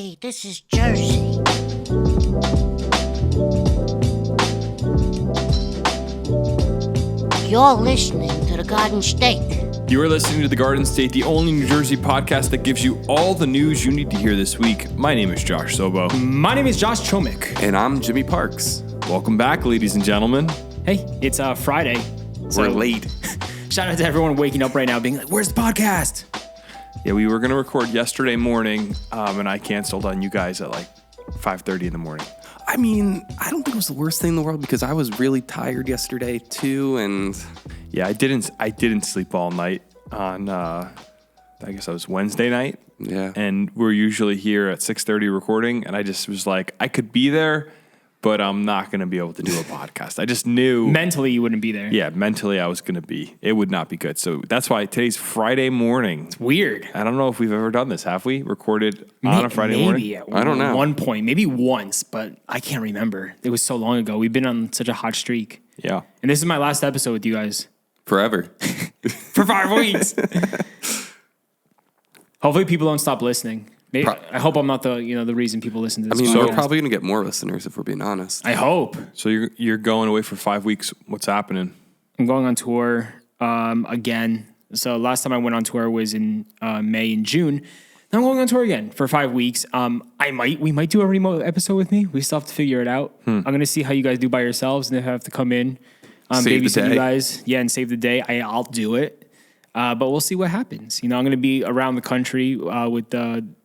Hey, this is Jersey. You're listening to the Garden State. You are listening to The Garden State, the only New Jersey podcast that gives you all the news you need to hear this week. My name is Josh Sobo. My name is Josh Chomik. And I'm Jimmy Parks. Welcome back, ladies and gentlemen. Hey, it's Friday. We're late. Shout out to everyone waking up right now being like, where's the podcast? Yeah, we were going to record yesterday morning, and I canceled on you guys at like 5:30 in the morning. I mean, I don't think it was the worst thing in the world because I was really tired yesterday too, and Yeah, I didn't sleep all night on, I guess that was Wednesday night. yeah. And we're usually here at 6:30 recording, and I just was like, I could be there, but I'm not going to be able to do a podcast. I just knew. Mentally, you wouldn't be there. Yeah, mentally I was going to be. It would not be good. So that's why today's Friday morning. Weird. I don't know if we've ever done this. Have we recorded on a Friday morning? Maybe at I don't know. one point, maybe once, but I can't remember. It was so long ago. We've been on such a hot streak. Yeah. And this is my last episode with you guys. Forever. For 5 weeks. Hopefully people don't stop listening. Maybe, I hope I'm not the reason people listen to I this mean, podcast. we're probably going to get more listeners if we're being honest. I hope. So you're going away for 5 weeks. What's happening? I'm going on tour again. So last time I went on tour was in May and June. Now I'm going on tour again for 5 weeks. We might do a remote episode with me. We still have to figure it out. I'm going to see how you guys do by yourselves, and if I have to come in, Save the babysit day. you guys, and save the day, I'll do it. But we'll see what happens. I'm going to be around the country with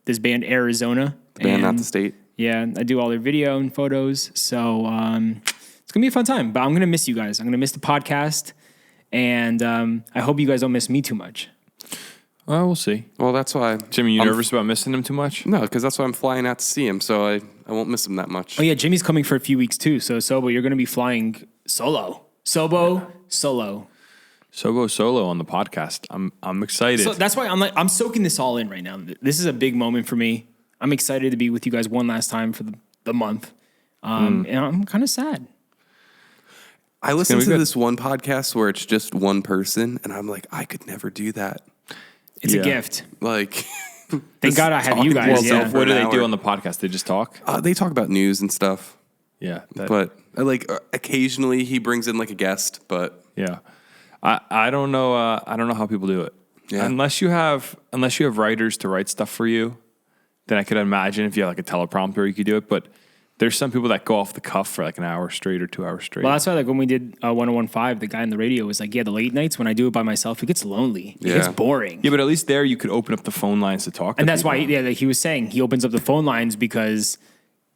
this band Arizona. The band, not the state. Yeah, I do all their video and photos. So it's going to be a fun time. But I'm going to miss you guys. I'm going to miss the podcast. And I hope you guys don't miss me too much. Well, we'll see. Well, that's why. Jimmy, you nervous about missing him too much? No, because that's why I'm flying out to see him, so I won't miss him that much. Oh, yeah, Jimmy's coming for a few weeks too. So, Sobo, you're going to be flying solo. Sobo Solo on the podcast. I'm excited. So that's why I'm soaking this all in right now. This is a big moment for me. I'm excited to be with you guys one last time for the month. And I'm kind of sad. I listened to good. this one podcast where it's just one person, and I'm like, I could never do that. It's Yeah. a gift. Like, Thank God I have you talking to guys. yourself Yeah. for what do an they do hour. on the podcast? They just talk? They talk about news and stuff, Yeah. but occasionally he brings in like a guest, but Yeah. I don't know. I don't know how people do it. Yeah. Unless you have writers to write stuff for you, then I could imagine if you have like a teleprompter, you could do it. But there's some people that go off the cuff for like an hour straight or 2 hours straight. Well, that's why, like, when we did 1015, the guy on the radio was like, yeah, the late nights when I do it by myself, it gets lonely. It gets Yeah. boring. Yeah, but at least there you could open up the phone lines to talk. And to that's why, people. like he was saying, he opens up the phone lines because,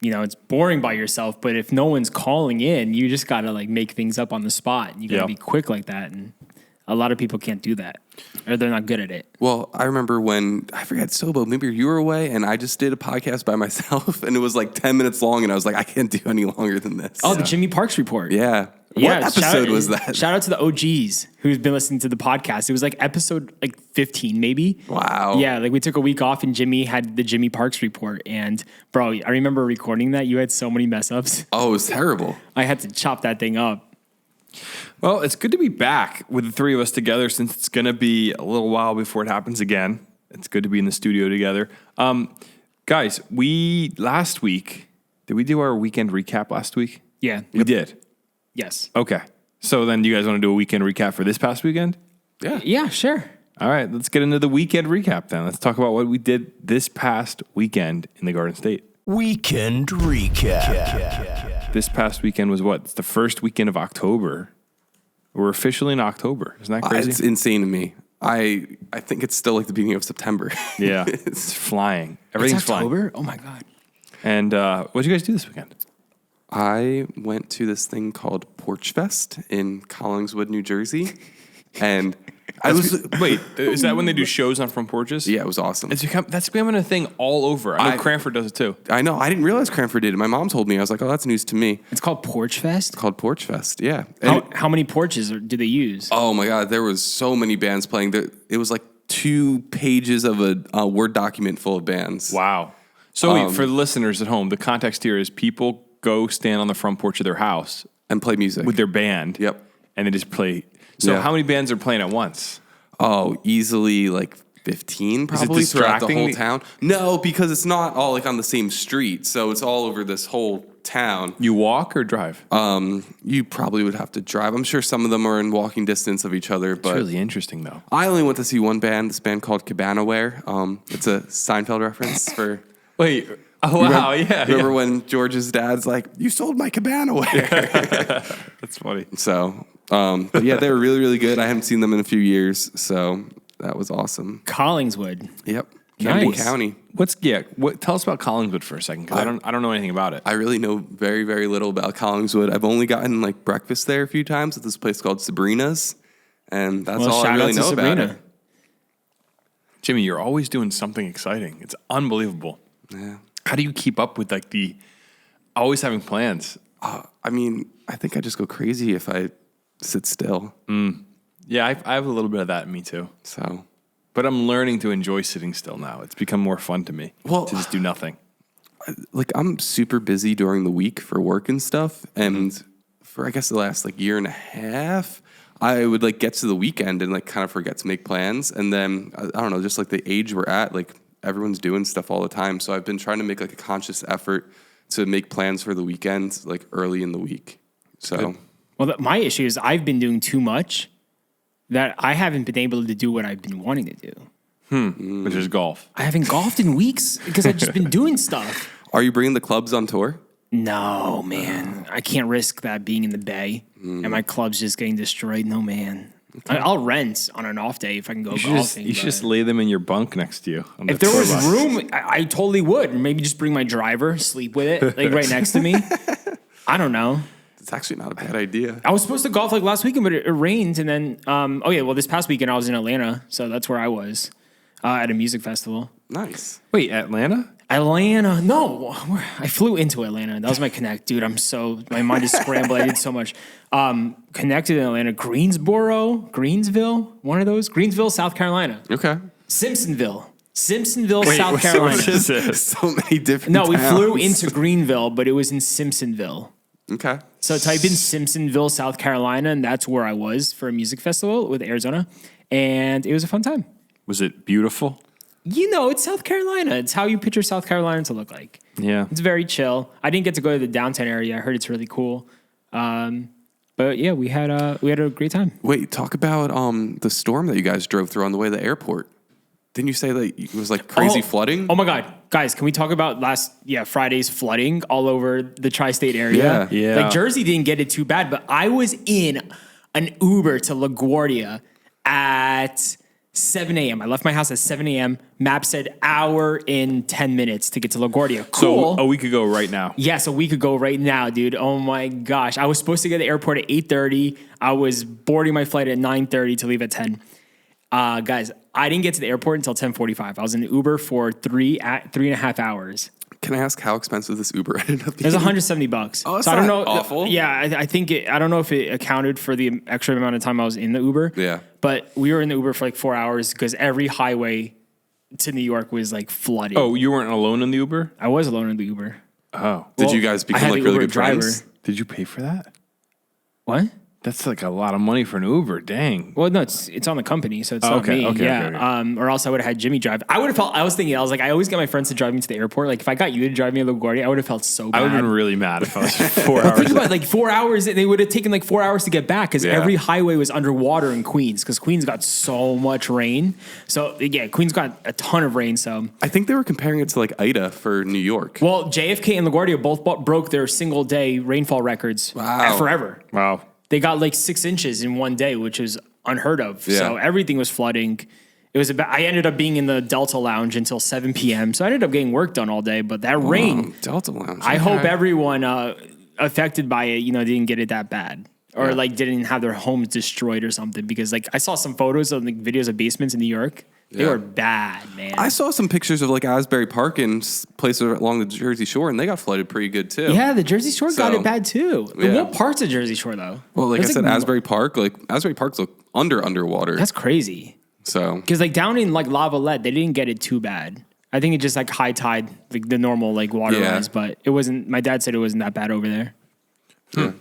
it's boring by yourself. But if no one's calling in, you just got to, like, make things up on the spot. You got to Yeah. be quick like that. And a lot of people can't do that, or they're not good at it. well, I remember when, I forget, Sobo, maybe you were away, and I just did a podcast by myself, and it was like 10 minutes long, and I was like, I can't do any longer than this. Oh, the Jimmy Parks report. Yeah. Yeah, What episode was that? Shout out to the OGs who's been listening to the podcast. It was like episode 15, maybe. Wow. Yeah, like we took a week off and Jimmy had the Jimmy Parks report. And bro, I remember recording that. You had so many mess ups. Oh, it was terrible. I had to chop that thing up. Well, it's good to be back with the three of us together since it's going to be a little while before it happens again. It's good to be in the studio together. Guys, last week, did we do our weekend recap last week? Yeah. We did. Yes. Okay. So then do you guys want to do a weekend recap for this past weekend? Yeah. Yeah, sure. All right, let's get into the weekend recap then. Let's talk about what we did this past weekend in the Garden State. Weekend recap. This past weekend was what? It's the first weekend of October. We're officially in October. Isn't that crazy? It's insane to me. I think it's still like the beginning of September. Yeah, it's flying. Everything's It's October? flying. Oh my God. And what did you guys do this weekend? I went to this thing called Porch Fest in Collingswood, New Jersey, and I was Wait, is that when they do shows on front porches? yeah, it was awesome. That's becoming a thing all over. I know Cranford does it too. I know. I didn't realize Cranford did it. My mom told me. I was like, oh, that's news to me. It's called Porch Fest? It's called Porch Fest. Yeah. And How many porches do they use? oh my God, there was so many bands playing. It was like 2 pages of a Word document full of bands. Wow. So wait, for the listeners at home, the context here is people go stand on the front porch of their house And play music. with their band. Yep. And they just play. So Yeah. how many bands are playing at once? Oh, easily like 15 probably throughout the distracting? whole town. No, because it's not all like on the same street, so it's all over this whole town. You walk or drive? You probably would have to drive. I'm sure some of them are in walking distance of each other, It's but really interesting, though. I only went to see one band, this band called Cabanaware. It's a Seinfeld reference for... Wait. Oh, wow. Yeah. Remember when George's dad's like, you sold my Cabanaware? That's funny. So, but yeah, they were really, really good. I haven't seen them in a few years, so that was awesome. Collingswood. Yep. Camden Nice. County. Tell us about Collingswood for a second, because I don't know anything about it. I really know very, very little about Collingswood. I've only gotten like breakfast there a few times at this place called Sabrina's, and that's all I shout really out to know about Sabrina. it. Jimmy, you're always doing something exciting. It's unbelievable. Yeah. How do you keep up with like the always having plans? I mean, I think I just go crazy if I sit still. Yeah, I have a little bit of that in me too. So, But I'm learning to enjoy sitting still now. It's become more fun to me to just do nothing. like, I'm super busy during the week for work and stuff, and for I guess the last like year and a half, I would like get to the weekend and like kind of forget to make plans, and then I don't know, just like the age we're at, like everyone's doing stuff all the time. So I've been trying to make like a conscious effort to make plans for the weekend, like early in the week. So, Well, my issue is I've been doing too much that I haven't been able to do what I've been wanting to do. Which is golf. I haven't golfed in weeks because I've just been doing stuff. are you bringing the clubs on tour? No, man. I can't risk that being in the bay and my club's just getting destroyed. No, man. I'll rent on an off day if I can go You golfing. should but just lay them in your bunk next to you. On if the there tour was bus. room, I totally would. Maybe just bring my driver, sleep with it, like right next to me. I don't know. It's actually not a bad idea. I was supposed to golf like last weekend, but it rained. And then, this past weekend I was in Atlanta. So that's where I was at a music festival. Nice. Wait, Atlanta? Atlanta. No, I flew into Atlanta. That was my connect. Dude, my mind is scrambled. I did so much. Connected in Atlanta. Greensville, one of those. Greensville, South Carolina. Okay. Simpsonville, South Carolina. What is this? So many different. No, we towns. flew into Greenville, but it was in Simpsonville. Okay. So type in Simpsonville, South Carolina, and that's where I was for a music festival with Arizona. And it was a fun time. Was it beautiful? You know, it's South Carolina. It's how you picture South Carolina to look like. Yeah. It's very chill. I didn't get to go to the downtown area. I heard it's really cool. But yeah, we had a great time. Wait, talk about the storm that you guys drove through on the way to the airport. Didn't you say that it was like crazy flooding? Oh my God. Guys, can we talk about Friday's flooding all over the tri-state area? Yeah. Like Jersey didn't get it too bad, but I was in an Uber to LaGuardia at 7 a.m. I left my house at 7 a.m. Map said hour in 10 minutes to get to LaGuardia. Cool. So a week ago right now. Yes, a week ago right now, dude. Oh my gosh. I was supposed to get to the airport at 8:30. I was boarding my flight at 9:30 to leave at 10. Guys, I didn't get to the airport until 10:45. I was in the Uber for 3.5 hours. Can I ask how expensive this Uber ended up being? It was $170. Oh, that's so I don't not know. awful. Yeah, I think I don't know if it accounted for the extra amount of time I was in the Uber. Yeah. But we were in the Uber for like 4 hours because every highway to New York was like flooded. Oh, you weren't alone in the Uber? I was alone in the Uber. Oh. Did you guys I become had like the really Uber good friends? Did you pay for that? What? That's like a lot of money for an Uber. Dang. Well, no, it's on the company, so it's Oh, not okay, me. okay, yeah. okay. Or else I would have had Jimmy drive. I was always get my friends to drive me to the airport. Like if I got you to drive me to LaGuardia, I would have felt so bad. I would have been really mad if I was 4 hours. Think about it, like 4 hours. They would have taken like 4 hours to get back because Yeah. every highway was underwater in Queens because Queens got so much rain. So yeah, Queens got a ton of rain. So I think they were comparing it to like Ida for New York. well, JFK and LaGuardia both broke their single day rainfall records forever. Wow. They got like 6 inches in one day, which is unheard of. Yeah. So everything was flooding. It was I ended up being in the Delta Lounge until 7 p.m. So I ended up getting work done all day. But that rain, Delta Lounge. I hope everyone affected by it, didn't get it that bad. Or like didn't have their homes destroyed or something. Because like I saw some photos of like videos of basements in New York. They Yeah. were bad, man. I saw some pictures of like Asbury Park and places along the Jersey Shore, and they got flooded pretty good too. yeah, the Jersey Shore got So, it bad too. yeah. What parts of Jersey Shore though? Well, like I There's, said, Asbury Park look underwater. That's crazy. So Because like down in like Lavalette, they didn't get it too bad. I think it just like high tide, like the normal like water Yeah. rise, but it wasn't. My dad said it wasn't that bad over there. yeah.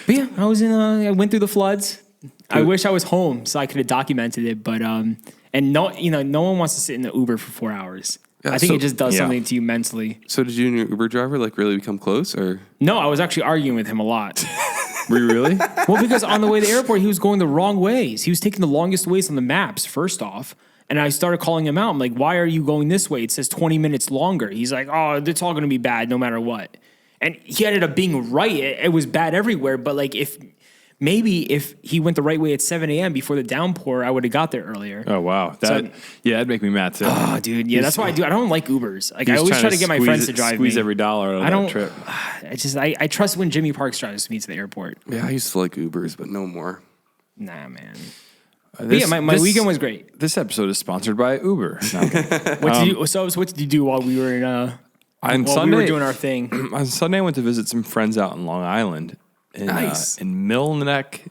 But yeah, I went through the floods. I wish I was home so I could have documented it, but And no one wants to sit in the Uber for 4 hours. Yeah, I think so- it just does yeah. something to you mentally. So did you and your Uber driver like really become close, or? No, I was actually arguing with him a lot. Were you really? Well, because on the way to the airport, he was going the wrong ways. He was taking the longest ways on the maps, first off. And I started calling him out. I'm like, why are you going this way? It says 20 minutes longer. He's like, oh, it's all going to be bad no matter what. And he ended up being right. It was bad everywhere. But like if he went the right way at 7 a.m. before the downpour, I would have got there earlier. Oh, wow. That'd make me mad too. Oh, dude. Yeah, that's why I do. I don't like Ubers. Like I always try to get my friends to drive squeeze me. every dollar out of I don't. that trip. I trust when Jimmy Parks drives me to the airport. Yeah, I used to like Ubers, but no more. Nah, man. But yeah, my This weekend was great. This episode is sponsored by Uber. No, I'm kidding. What did you do while we were in on while Sunday, we were doing our thing? on Sunday, I went to visit some friends out in Long Island, in Mill Neck,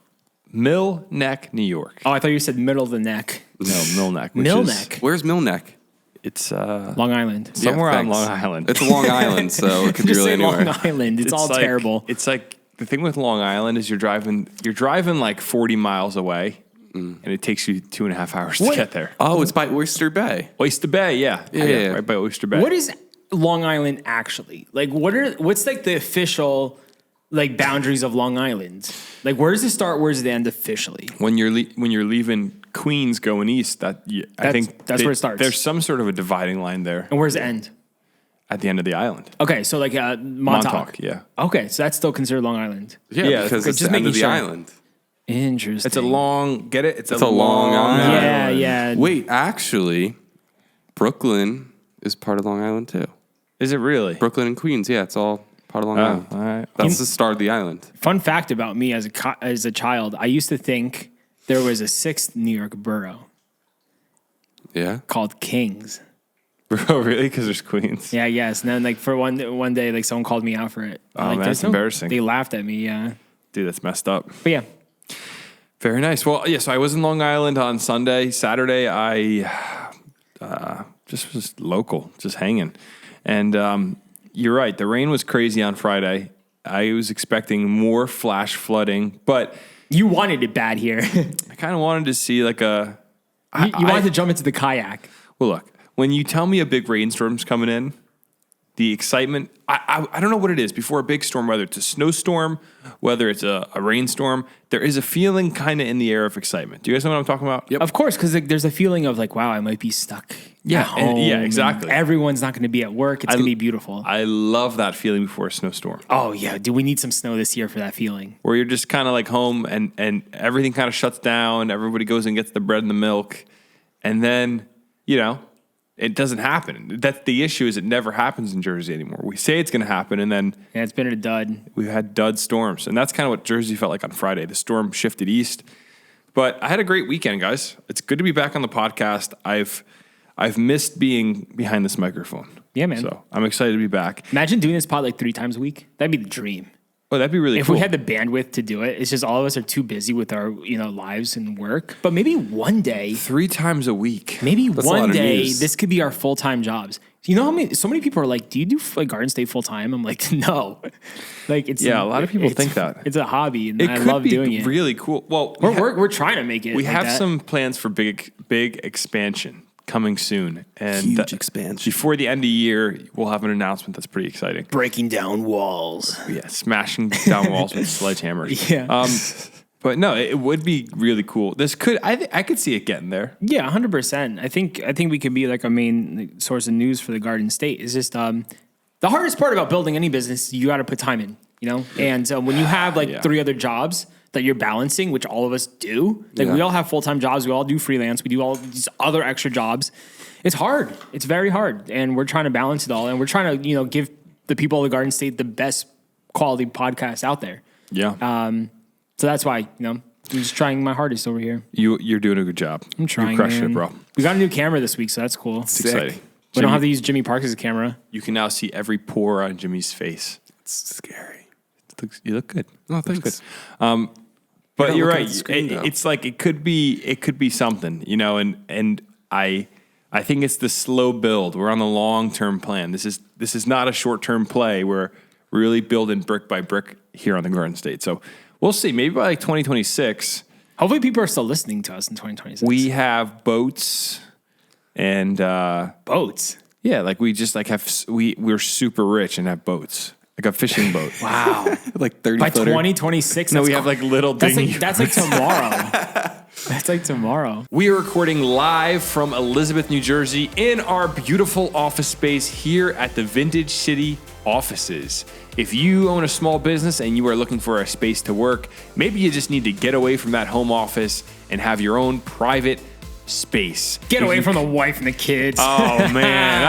New York. Oh, I thought you said middle of the neck. No, Mill Neck. which Mill is- Neck, Where's Mill Neck? It's Long Island. somewhere on thanks. Long Island. It's a Long Island, so it could be Just really say anywhere. Long Island. It's all like- terrible. It's like the thing with Long Island is you're driving like 40 miles away, and it takes you 2.5 hours to get there. Oh, it's by Oyster Bay. Oyster Bay, yeah, Yeah. right by Oyster Bay. What is Long Island actually? Like what's like the official like boundaries of Long Island? Like where does it start, where's it end officially? when you're leaving Queens going east? I think that's where it starts. There's some sort of a dividing line there And where's it end? at the end of the island. Okay, so like Montauk. Montauk, yeah. Okay, so that's still considered Long Island. Yeah, because okay, it's just the end making of the sure. island. Interesting. It's a long It's a long island. Yeah, yeah. Wait, actually, Brooklyn is part of Long Island too. Is it really? Brooklyn and Queens, yeah, it's all part of Long Oh, Island. all right. That's the start of the island. Fun fact about me as a child, I used to think there was a sixth New York borough Yeah. called Kings. Oh, really? Because there's Queens. Yeah, yes. And then like for one day, like someone called me out for it. Oh, Like, man, there's that's embarrassing. They laughed at me. Yeah, Dude, that's messed up. but yeah. Very nice. Well, yeah, so I was in Long Island on Sunday. Saturday, I just was local, just hanging. And you're right, the rain was crazy on Friday. I was expecting more flash flooding, but You wanted it bad here. I kind of wanted to see like a... You wanted to jump into the kayak. Well, look, when you tell me a big rainstorm's coming in, the excitement, I don't know what it is. Before a big storm, whether it's a snowstorm, whether it's a rainstorm, there is a feeling kind of in the air of excitement. Do you guys know what I'm talking about? Yep. Of course, because like, there's a feeling of like, wow, I might be stuck. Yeah, at home, and- yeah, and exactly. Everyone's not going to be at work. It's going to be beautiful. I love that feeling before a snowstorm, Oh yeah, dude, we need some snow this year for that feeling. where you're just kind of like home and everything kind of shuts down. Everybody goes and gets the bread and the milk. And then, it doesn't happen. That's the issue is it never happens in Jersey anymore. We say it's going to happen, and then Yeah, it's been a dud. we've had dud storms. And that's kind of what Jersey felt like on Friday. The storm shifted east. But I had a great weekend, guys. It's good to be back on the podcast. I've missed being behind this microphone. Yeah, man. So I'm excited to be back. Imagine doing this pod like 3 times a week. That'd be the dream. Oh, that'd be really If cool. we had the bandwidth to do it, it's just all of us are too busy with our lives and work. But maybe one day, 3 times a week. maybe That's a lot one of day, news. this could be our full time jobs. You know how many? So many people are like, "Do you do like Garden State full time?" I'm like, "No." Like it's Yeah, a lot of people it's- think that. it's a hobby, and It I could love be doing it. really cool. Well, We're trying to make it. we like have that. some plans for big expansion coming soon. And Huge expansion. Before the end of the year, we'll have an announcement that's pretty exciting. breaking down walls. Yeah, smashing down walls with sledgehammers. Yeah. But no, it would be really cool. I could see it getting there. Yeah, 100%. I think we could be like a main source of news for the Garden State. It's just the hardest part about building any business, you got to put time in, And when you have like Yeah. 3 other jobs that you're balancing, which all of us do, like we all have full-time jobs, we all do freelance, we do all these other extra jobs. It's hard. It's very hard, and we're trying to balance it all, and we're trying to give the people of the Garden State the best quality podcast out there. Yeah. So that's why I'm just trying my hardest over here. You're doing a good job. I'm trying. You're crushing man. it, bro. We got a new camera this week, so that's cool. It's exciting. We don't have to use Jimmy Parks' camera. You can now see every pore on Jimmy's face. It's scary. You look good. Oh, thanks. But you're look at right. the screen, though. It's like it could be something, and I think it's the slow build. We're on the long-term plan. This is not a short-term play. We're really building brick by brick here on the Garden State. So we'll see. Maybe by like 2026, Hopefully people are still listening to us in 2026. We have boats and boats. yeah, like we just like we're super rich and have boats. Like a fishing boat. Wow. Like 30 By footer. 2026. No, we have like little dinghy. That's like tomorrow. That's like tomorrow. We are recording live from Elizabeth, New Jersey in our beautiful office space here at the Vintage City offices. If you own a small business and you are looking for a space to work, maybe you just need to get away from that home office and have your own private space. Get away from the wife and the kids. Oh, man.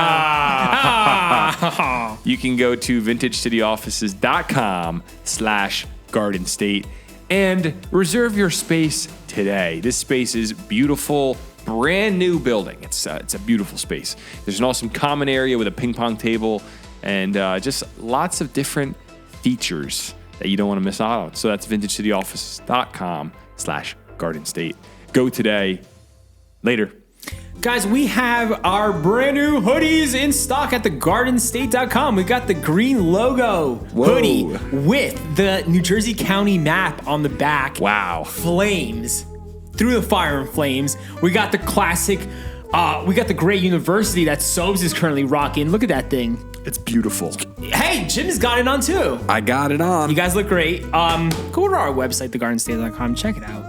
You can go to vintagecityoffices.com/Garden State and reserve your space today. This space is beautiful, brand new building. It's a beautiful space. There's an awesome common area with a ping pong table and just lots of different features that you don't want to miss out on. So that's vintagecityoffices.com/Garden State. Go today. Later. Guys, we have our brand new hoodies in stock at thegardenstate.com. We got the green logo hoodie with the New Jersey County map on the back. Wow. Flames. Through the fire and flames. We got the classic, we got the great university that Sobes is currently rocking. Look at that thing. It's beautiful. Hey, Jim's got it on too. I got it on. You guys look great. Go to our website, thegardenstate.com. Check it out.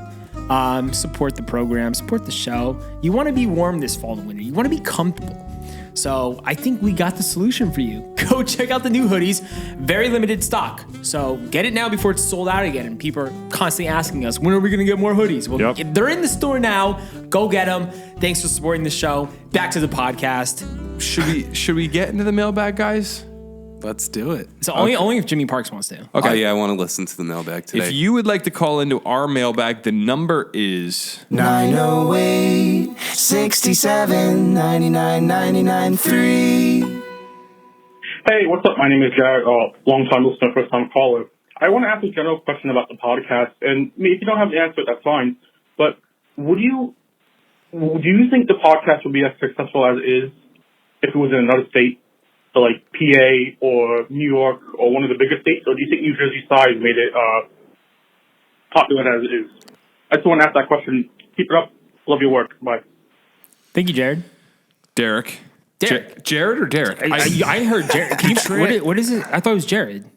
Support the program, support the show. You want to be warm this fall and winter. You want to be comfortable. So I think we got the solution for you. Go check out the new hoodies. Very limited stock. So get it now before it's sold out again. And people are constantly asking us, when are we going to get more hoodies? Well, they're in the store now. Go get them. Thanks for supporting the show. Back to the podcast. Should we get into the mailbag, guys? Let's do it. So only if Jimmy Parks wants to. Okay. Oh, yeah, I want to listen to the mailbag today. If you would like to call into our mailbag, the number is 908 67 99 99 3. Hey, what's up? My name is Jared, long-time listener, first-time caller. I want to ask a general question about the podcast, and if you don't have the answer, that's fine. But do you think the podcast would be as successful as it is if it was in another state? So like PA or New York or one of the bigger states, or do you think New Jersey size made it popular as it is? I just want to ask that question. Keep it up. Love your work. Bye. Thank you, Jared. Derek. Derek. Jared or Derek? I heard Jared. Can you, what is it? I thought it was Jared.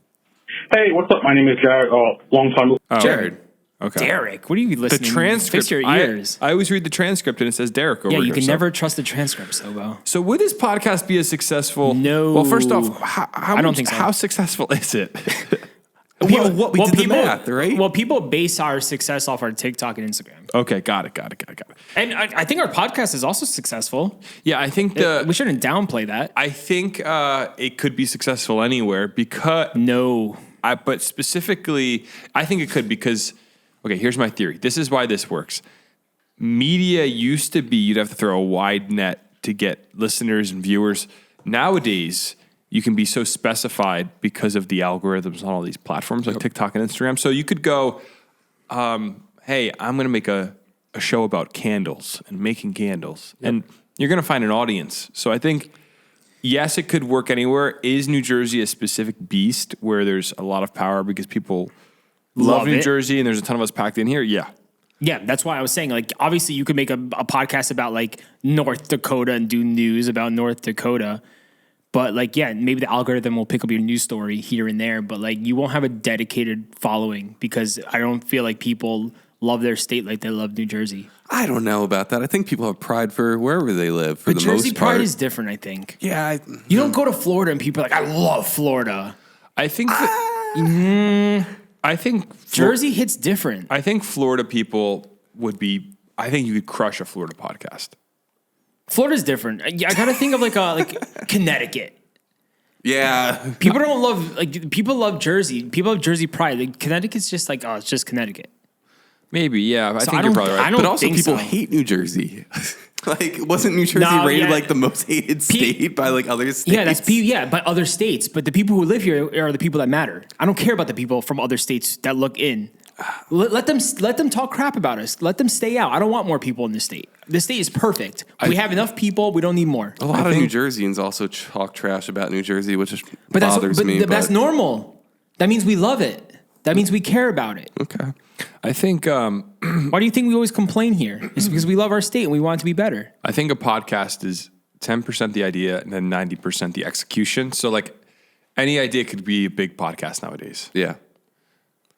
Hey, what's up? My name is Jared, long-time listener. Jared. Okay. Derek. What are you listening? The transcript. Fix your ears. I always read the transcript and it says Derek over here. Yeah, you can never trust the transcript, Sobo. So would this podcast be as successful? No. Well, first off, I don't think so. How successful is it? We did the math, right? Well, people base our success off our TikTok and Instagram. Okay, got it. And I think our podcast is also successful. Yeah, I think we shouldn't downplay that. I think it could be successful anywhere because but specifically, I think it could because. Okay, here's my theory. This is why this works. Media used to be you'd have to throw a wide net to get listeners and viewers. Nowadays, you can be so specified because of the algorithms on all these platforms like TikTok and Instagram. So you could go, hey, I'm going to make a show about candles and making candles. Yep. And you're going to find an audience. So I think, yes, it could work anywhere. Is New Jersey a specific beast where there's a lot of power because people love New Jersey and there's a ton of us packed in here? Yeah. Yeah, that's why I was saying, like, obviously you could make a podcast about, like, North Dakota and do news about North Dakota. But, like, yeah, maybe the algorithm will pick up your news story here and there. But, like, you won't have a dedicated following because I don't feel like people love their state like they love New Jersey. I don't know about that. I think people have pride for wherever they live for the most part. Jersey pride is different, I think. Yeah. You don't go to Florida and people are like, I love Florida. I think I think Jersey hits different. I think Florida people would be. I think you could crush a Florida podcast. Florida's different. I gotta think of like Connecticut. Yeah, People don't love people love Jersey. People have Jersey pride. Like, Connecticut's just like, oh, it's just Connecticut. Maybe, yeah. I think you're probably right. But also people hate New Jersey. Like, wasn't New Jersey rated like the most hated state by like other states? Yeah, by other states. But the people who live here are the people that matter. I don't care about the people from other states that look in. Let them talk crap about us. Let them stay out. I don't want more people in this state. This state is perfect. We have enough people. We don't need more. A lot of New Jerseyans also talk trash about New Jersey, which bothers me. But that's normal. That means we love it. That means we care about it. Okay. I think Why do you think we always complain here? It's because we love our state and we want it to be better. a podcast is 10% the idea and then 90% the execution. So like any idea could be a big podcast nowadays Yeah.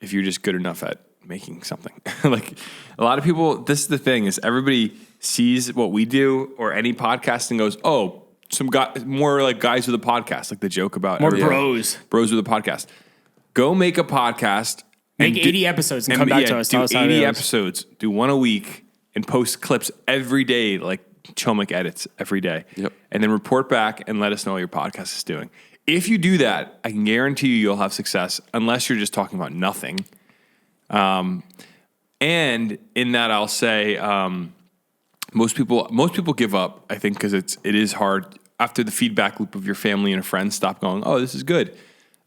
if you're just good enough at making something. Like a lot of people, this is the thing, is everybody sees what we do or any podcast and goes, oh, some guy, more like guys with a podcast, like the joke about More everybody- bros. bros with a podcast. Go make a podcast. Make 80 episodes and come back to us. Do Tell us how it 80 is. episodes. Do one a week and post clips every day, like Chomic edits every day. Yep. And then report back and let us know what your podcast is doing. If you do that, I can guarantee you'll have success unless you're just talking about nothing. And in that, I'll say most people give up, I think, because it is hard after the feedback loop of your family and friends stop going, oh, this is good.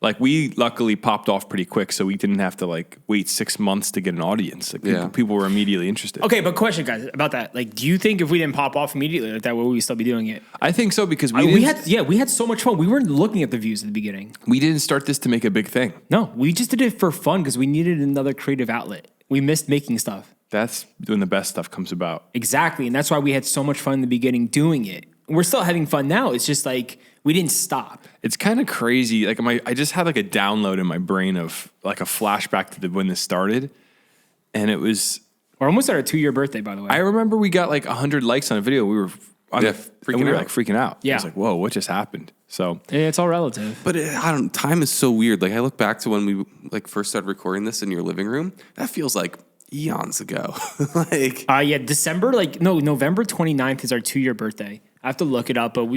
Like we luckily popped off pretty quick, so we didn't have to like wait 6 months to get an audience. Like people were immediately interested. Okay, but question, guys, about that. Like, do you think if we didn't pop off immediately like that, would we still be doing it? I think so because We had so much fun. We weren't looking at the views at the beginning. we didn't start this to make a big thing. No, we just did it for fun because we needed another creative outlet. We missed making stuff. That's when the best stuff comes about. Exactly. And that's why we had so much fun in the beginning doing it. We're still having fun now. It's just like we didn't stop. It's kind of crazy. Like I just had like a download in my brain of like a flashback to when this started, and it was. We're almost at our 2-year birthday, by the way. I remember we got like 100 likes on a video. We were freaking out. Yeah. I was like, whoa, what just happened? So It's all relative. But time is so weird. Like I look back to when we like first started recording this in your living room. That feels like eons ago. Like November 29th is our 2-year birthday. I have to look it up, but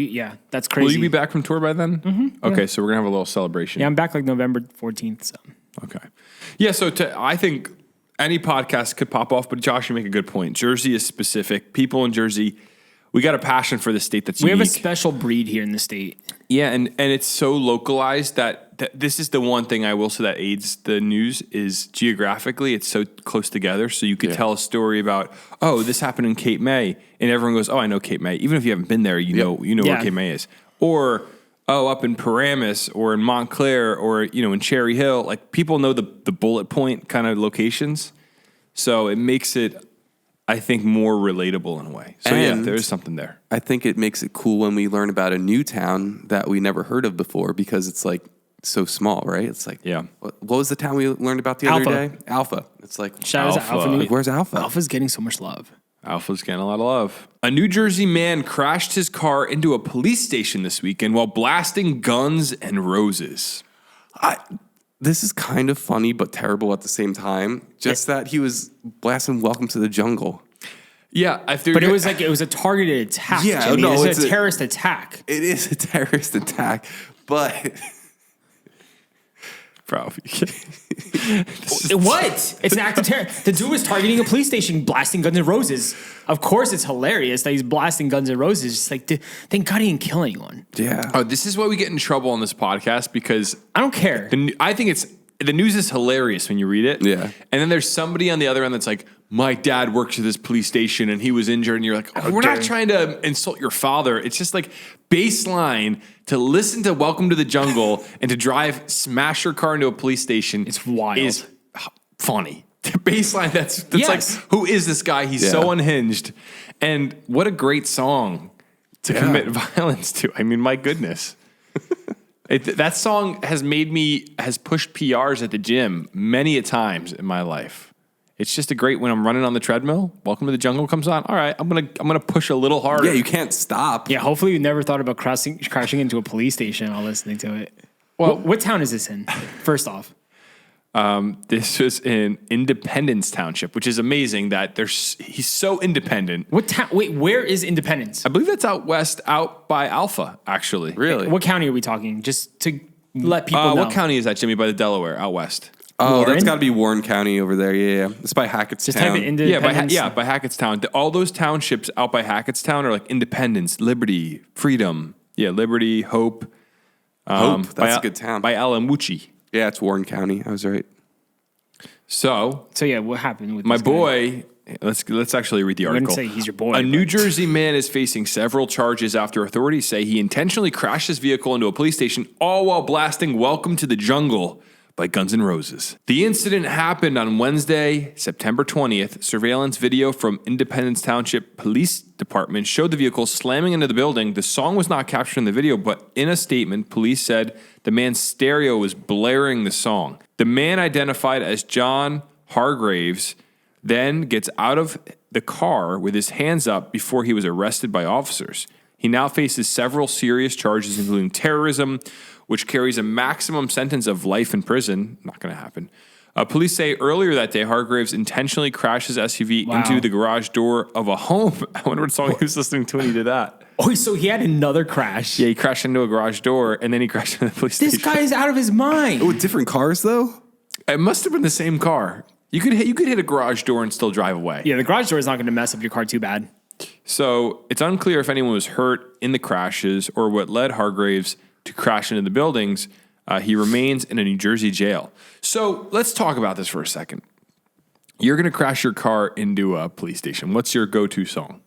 that's crazy. will you be back from tour by then? Mm-hmm, okay, so we're gonna have a little celebration. Yeah, I'm back like November 14th. So. Okay. Yeah, so I think any podcast could pop off, but Josh, you make a good point. Jersey is specific. People in Jersey, we got a passion for the state that's We unique. have a special breed here in the state. Yeah, and it's so localized that this is the one thing I will say that aids the news is geographically it's so close together. So you could tell a story about, oh, this happened in Cape May, and everyone goes, oh, I know Cape May. Even if you haven't been there, you know where Cape May is. Or oh, up in Paramus or in Montclair or in Cherry Hill, like people know the bullet point kind of locations. So it makes it, I think, more relatable in a way. So And there is something there. I think it makes it cool when we learn about a new town that we never heard of before because it's like so small, right? It's like, what was the town we learned about the other day? Alpha. It's like, Shout out to Alpha. Alpha. New- like, where's Alpha? Alpha's getting so much love. Alpha's getting a lot of love. A New Jersey man crashed his car into a police station this weekend while blasting Guns and Roses. This is kind of funny but terrible at the same time. Just that he was blasting "Welcome to the Jungle." Yeah, But it was a targeted attack. Yeah, Jimmy. no, it's a terrorist attack. It is a terrorist attack, but bro. What? It's an act of terror. The dude was targeting a police station, blasting Guns N' Roses. Of course, it's hilarious that he's blasting Guns N' Roses. Just like, thank God he didn't kill anyone. yeah. Oh, this is why we get in trouble on this podcast because I don't care. I think the news is hilarious when you read it. Yeah. And then there's somebody on the other end that's like, my dad works at this police station and he was injured. And you're like, oh, we're not trying to insult your father. It's just like baseline to listen to Welcome to the Jungle and to smash your car into a police station. It's wild. Is funny. Baseline, that's Yes. like, who is this guy? He's so unhinged. And what a great song to commit violence to. I mean, my goodness. That song has pushed PRs at the gym many a times in my life. It's just a great when I'm running on the treadmill. Welcome to the Jungle comes on. All right, I'm gonna push a little harder. Yeah, you can't stop. Yeah, hopefully you never thought about crashing into a police station while listening to it. Well, what town is this in? First off. This was in Independence Township, which is amazing that he's so independent. What town? Wait, where is Independence? I believe that's out west, out by Alpha, actually. Really? What county are we talking? Just to let people know. What county is that, Jimmy? By the Delaware, out west. Oh, Warren? that's got to be Warren County over there. Yeah. It's by Hackettstown. Just type it Independence. By Hackettstown. All those townships out by Hackettstown are like Independence, Liberty, Freedom. Yeah, Liberty, Hope. Hope. That's a good town. By Alamuchi. Yeah, it's Warren County. I was right. So yeah, what happened with my this guy? boy? Let's actually read the I wouldn't article. say he's your boy, A New but- Jersey man is facing several charges after authorities say he intentionally crashed his vehicle into a police station, all while blasting "Welcome to the Jungle" by Guns N' Roses. The incident happened on Wednesday, September 20th. Surveillance video from Independence Township Police Department showed the vehicle slamming into the building. The song was not captured in the video, but in a statement, police said the man's stereo was blaring the song. The man, identified as John Hargraves, then gets out of the car with his hands up before he was arrested by officers. He now faces several serious charges, including terrorism, which carries a maximum sentence of life in prison. Not going to happen. Police say earlier that day, Hargraves intentionally crashed his SUV into the garage door of a home. I wonder what song he was listening to when he did that. Oh, so he had another crash. Yeah, he crashed into a garage door, and then he crashed into the police station. This guy is out of his mind. Oh, different cars though? It must have been the same car. You could hit a garage door and still drive away. Yeah, the garage door is not going to mess up your car too bad. So it's unclear if anyone was hurt in the crashes or what led Hargraves to crash into the buildings. He remains in a New Jersey jail. So let's talk about this for a second. You're going to crash your car into a police station. What's your go-to song?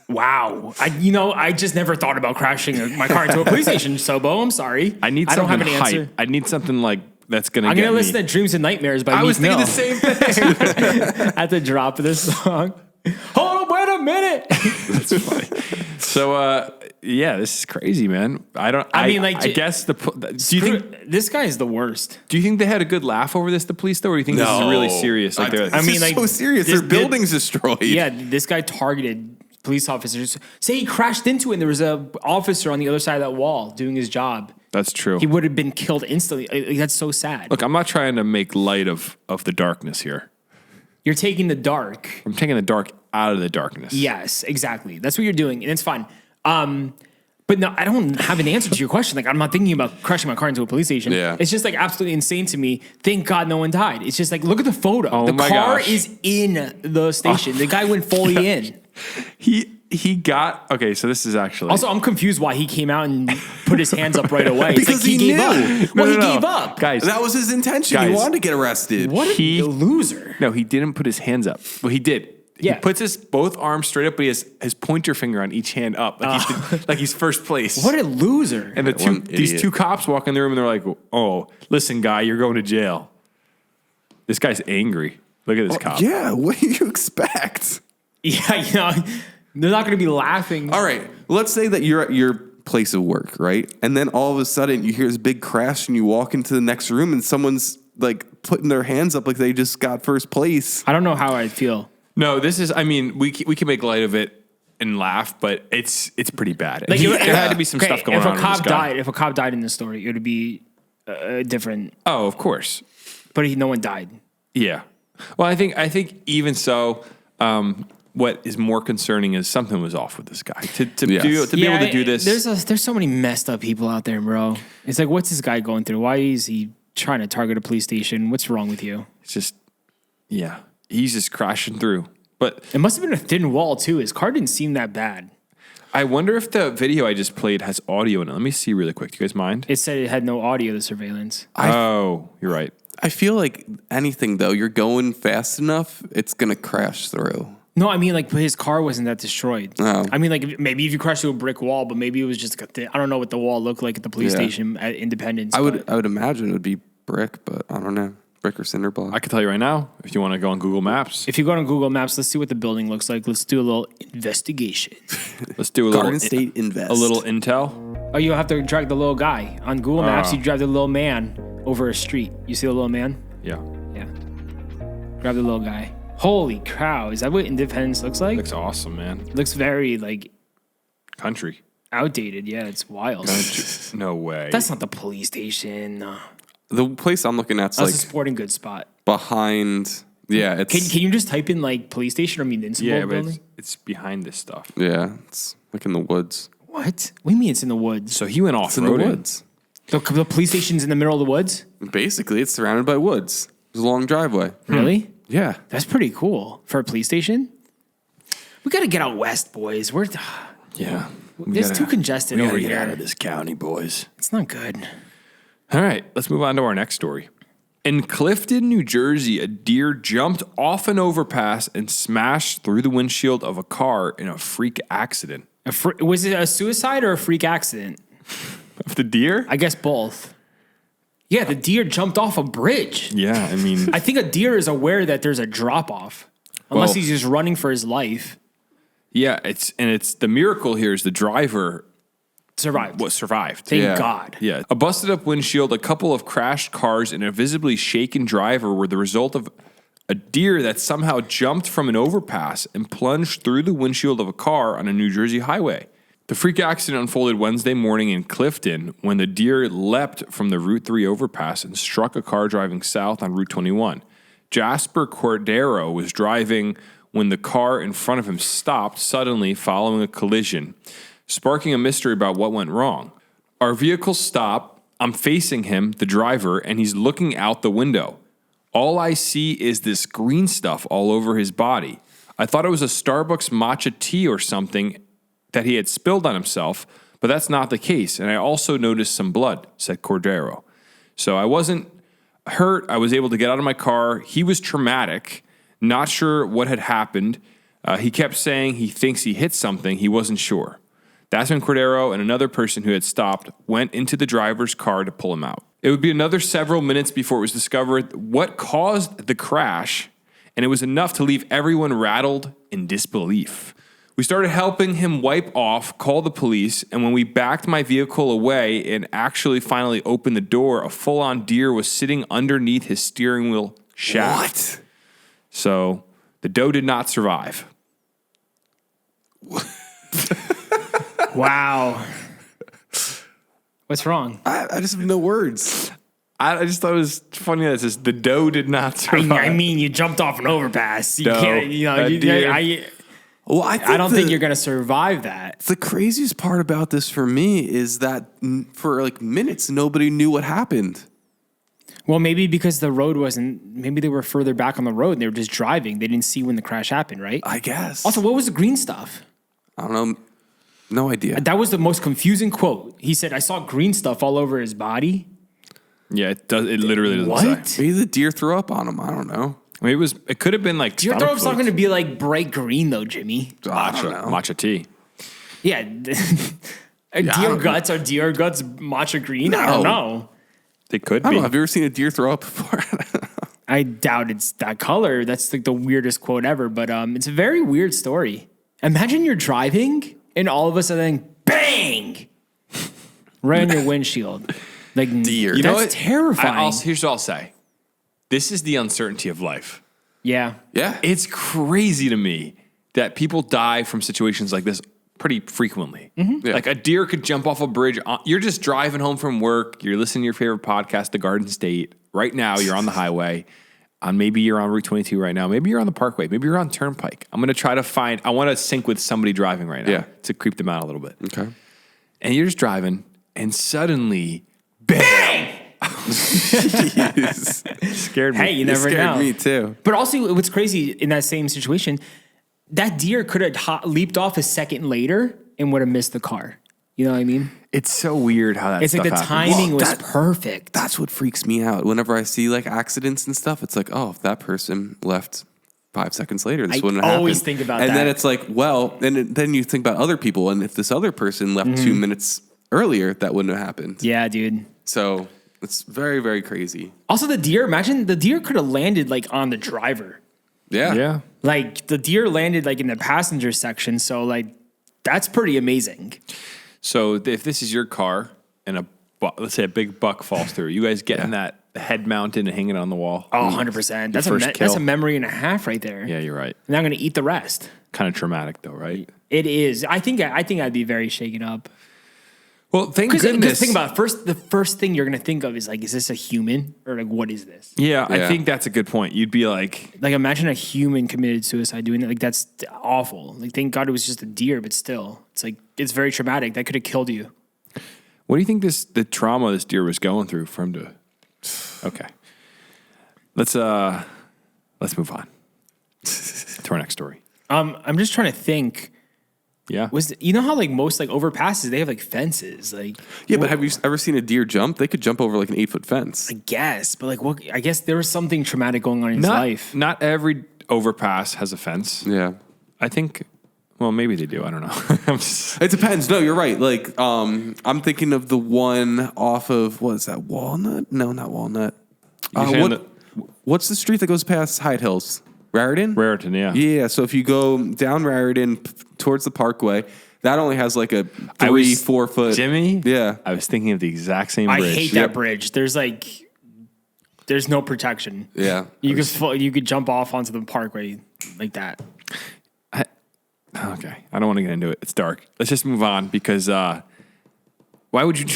Wow. I just never thought about crashing my car into a police station, Sobo. I'm sorry. I don't have an answer. I need something like that's going to get me. I'm going to listen to Dreams and Nightmares by I Meek was thinking Mill the same thing. at the drop of this song. Hold on, wait a minute. That's funny. So, yeah, this is crazy, man. I guess do you think this guy is the worst? Do you think they had a good laugh over this, the police, though, or do you think this is really serious? Like, It's so serious. Their building's destroyed. Yeah, this guy targeted police officers. Say he crashed into it and there was a officer on the other side of that wall doing his job. That's true. He would have been killed instantly. That's so sad. Look, I'm not trying to make light of the darkness here. You're taking the dark. I'm taking the dark out of the darkness. Yes, exactly. That's what you're doing, and it's fine. But no, I don't have an answer to your question. Like, I'm not thinking about crashing my car into a police station. Yeah. It's just like absolutely insane to me. Thank God no one died. It's just like, look at the photo. Oh the my car gosh. is in the station. The guy went fully in. He got okay. So this is actually Also, I'm confused why he came out and put his hands up right away. It's Because like he gave knew. up. Well, he gave up. guys. That was his intention. He Guys. wanted to get arrested. What a loser. No, he didn't put his hands up. Well, he did. Yeah. He puts his both arms straight up, but he has his pointer finger on each hand up, like he's first place. What a loser. And these idiot. two cops walk in the room and they're like, "Oh, listen, guy, you're going to jail." This guy's angry. Look at this cop. Yeah, what do you expect? Yeah, they're not going to be laughing. All right, let's say that you're at your place of work, right? And then all of a sudden you hear this big crash and you walk into the next room and someone's like putting their hands up like they just got first place. I don't know how I'd feel. No, this is. I mean, we can make light of it and laugh, but it's pretty bad. Like, There had to be some stuff going on. If a cop died in this story, it would be different. Oh, of course. But no one died. Yeah. Well, I think even so, what is more concerning is something was off with this guy to be able to do this. There's so many messed up people out there, bro. It's like, what's this guy going through? Why is he trying to target a police station? What's wrong with you? It's just, yeah, he's just crashing through. But It must have been a thin wall too. His car didn't seem that bad. I wonder if the video I just played has audio in it. Let me see really quick. Do you guys mind? It said it had no audio, the surveillance. Oh, you're right. I feel like anything though, you're going fast enough, it's gonna crash through. No, I mean, like, his car wasn't that destroyed. Oh. I mean, like, maybe if you crashed through a brick wall, but maybe it was just, I don't know what the wall looked like at the police Yeah. station at Independence. I would imagine it would be brick, but I don't know. Brick or cinder block. I can tell you right now, if you want to go on Google Maps, If you go on Google Maps, let's see what the building looks like. Let's do a little investigation. let's do a Garden little State Invest. a little intel. Oh, you have to drag the little guy. On Google Maps, you drive the little man over a street. You see the little man? Yeah, Yeah. Grab the little guy. Holy cow. Is that what Independence looks like? looks awesome, man. Looks very, like, Country. outdated. Yeah, it's wild. No way. That's not the police station. No. The place I'm looking at's That's like a sporting goods spot. behind. Yeah, it's Can you just type in, like, police station or municipal yeah, but building? it's behind this stuff. yeah, it's like in the woods. What? What do you mean it's in the woods? So he went off It's in the woods. The police station's in the middle of the woods? Basically, it's surrounded by woods. There's a long driveway. Really? Yeah. That's pretty cool for a police station. We got to get out west, boys. Yeah, It's too congested over here. out of this county, boys. It's not good. All right, let's move on to our next story. In Clifton, New Jersey, a deer jumped off an overpass and smashed through the windshield of a car in a freak accident. Was it a suicide or a freak accident? Of the deer? I guess both. Yeah, the deer jumped off a bridge. Yeah, I mean, I think a deer is aware that there's a drop off, unless Well- he's just running for his life. yeah, it's the miracle here is the driver Survived. survived. Thank Yeah. God. Yeah, a busted up windshield, a couple of crashed cars, and a visibly shaken driver were the result of a deer that somehow jumped from an overpass and plunged through the windshield of a car on a New Jersey highway. The freak accident unfolded Wednesday morning in Clifton when the deer leapt from the Route 3 overpass and struck a car driving south on Route 21. Jasper Cordero was driving when the car in front of him stopped suddenly following a collision, sparking a mystery about what went wrong. Our vehicle stopped. I'm facing him, the driver, and he's looking out the window. All I see is this green stuff all over his body. I thought it was a Starbucks matcha tea or something that he had spilled on himself, but that's not the case. And I also noticed some blood, said Cordero. So I wasn't hurt. I was able to get out of my car. He was traumatic, not sure what had happened. He kept saying he thinks he hit something. He wasn't sure. That's when Cordero and another person who had stopped went into the driver's car to pull him out. It would be another several minutes before it was discovered what caused the crash, and it was enough to leave everyone rattled in disbelief. We started helping him wipe off, call the police, and when we backed my vehicle away and actually finally opened the door, a full-on deer was sitting underneath his steering wheel shaft. What? So the doe did not survive. Wow. What's wrong? I just have no words. I just thought it was funny that it says the doe did not survive. I mean, you jumped off an overpass. You No, can't, you know, that deer. Well, I don't think you're going to survive that. The craziest part about this for me is that for like minutes, nobody knew what happened. Well, maybe because the road wasn't, maybe they were further back on the road and they were just driving. They didn't see when the crash happened, right? I guess. Also, what was the green stuff? I don't know. No idea. That was the most confusing quote. He said, I saw green stuff all over his body. Yeah, it does. It literally doesn't What? say. Maybe the deer threw up on him. I don't know. I mean, it could have been like Your stomach throat's not fluid. going to be like bright green, though, Jimmy. I don't know. matcha tea. Yeah. Deer guts are deer guts matcha green? I No. don't know. They could I be. don't know. Have you ever seen a deer throw up before? I doubt it's that color. That's like the weirdest quote ever, but it's a very weird story. Imagine you're driving and all of a sudden, bang, right on your windshield. Like Deer. That's You know what? terrifying. Here's what I'll say. This is the uncertainty of life. Yeah. Yeah. It's crazy to me that people die from situations like this pretty frequently. Yeah. Like a deer could jump off a bridge. You're just driving home from work. You're listening to your favorite podcast, The Garden State. Right now, you're on the highway. Maybe you're on Route 22 right now. Maybe you're on the Parkway. Maybe you're on Turnpike. I'm going to try to find, I want to sync with somebody driving right now Yeah. to creep them out a little bit. Okay. And you're just driving, and suddenly, bang! Scared me. Hey, you It never scared know. me too. But also, what's crazy in that same situation, that deer could have leaped off a second later and would have missed the car. You know what I mean? It's so weird how that It's like the stuff happens. timing was That- perfect. That's what freaks me out. Whenever I see like accidents and stuff, it's like, oh, if that person left 5 seconds later, this I wouldn't happen. always think about and that. then it's like, well, then you think about other people, and if this other person left 2 minutes earlier, that wouldn't have happened. Yeah, dude. So it's very, very crazy. Also, the deer, imagine the deer could have landed like on the driver. Yeah. Yeah. Like the deer landed like in the passenger section. So, like, that's pretty amazing. So if this is your car and let's say a big buck falls through, you guys getting that head mounted and hanging on the wall? Oh, 100%. That's first that's kill. a memory and a half right there. Yeah, you're right. And I'm going to eat the rest. Kind of traumatic though, right? It is. I think I'd be very shaken up. Well, thank Because goodness. think about it. The first thing you're going to think of is like, is this a human? Or like, what is this? Yeah, I Yeah. think that's a good point. You'd be like, Like, imagine a human committed suicide doing that. Like, that's awful. Like, thank God it was just a deer, but still, it's like, it's very traumatic. That could have killed you. what do you think the trauma this deer was going through for him to? Okay, let's move on to our next story. I'm just trying to think. Yeah, You know how like most like overpasses they have like fences, like Yeah, but have you ever seen a deer jump? They could jump over like an 8-foot fence. I guess, but like what? I guess there was something traumatic going on in his life. Not every overpass has a fence. Yeah. I think Well, maybe they do. I don't know. I'm just, It depends. No, you're right. Like, I'm thinking of the one off of, what is that, Walnut? No, not Walnut. saying What's the street that goes past Hyde Hills? Raritan? Raritan, yeah. Yeah, so if you go down Raritan towards the Parkway, that only has like a 3-4 foot. Jimmy? Yeah. I was thinking of the exact same I bridge. hate that bridge. There's no protection. Yeah. You could jump off onto the parkway like that. Okay, I don't want to get into it. It's dark. Let's just move on because why would you?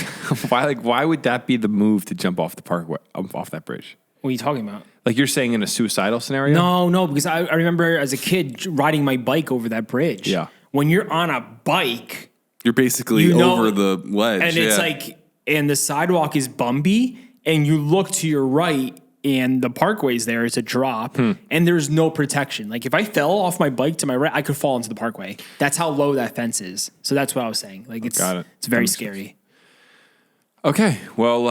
Why would that be the move to jump off the parkway, off that bridge? What are you talking about? Like you're saying in a suicidal scenario? No, because I remember as a kid riding my bike over that bridge. Yeah. When you're on a bike, You're basically over the ledge. and it's like, and the sidewalk is bumpy, and you look to your right, and the parkway's there. It's a drop, and there's no protection. Like if I fell off my bike to my right, I could fall into the parkway. That's how low that fence is. So that's what I was saying. Like it's Got it. it's very scary. Okay, well,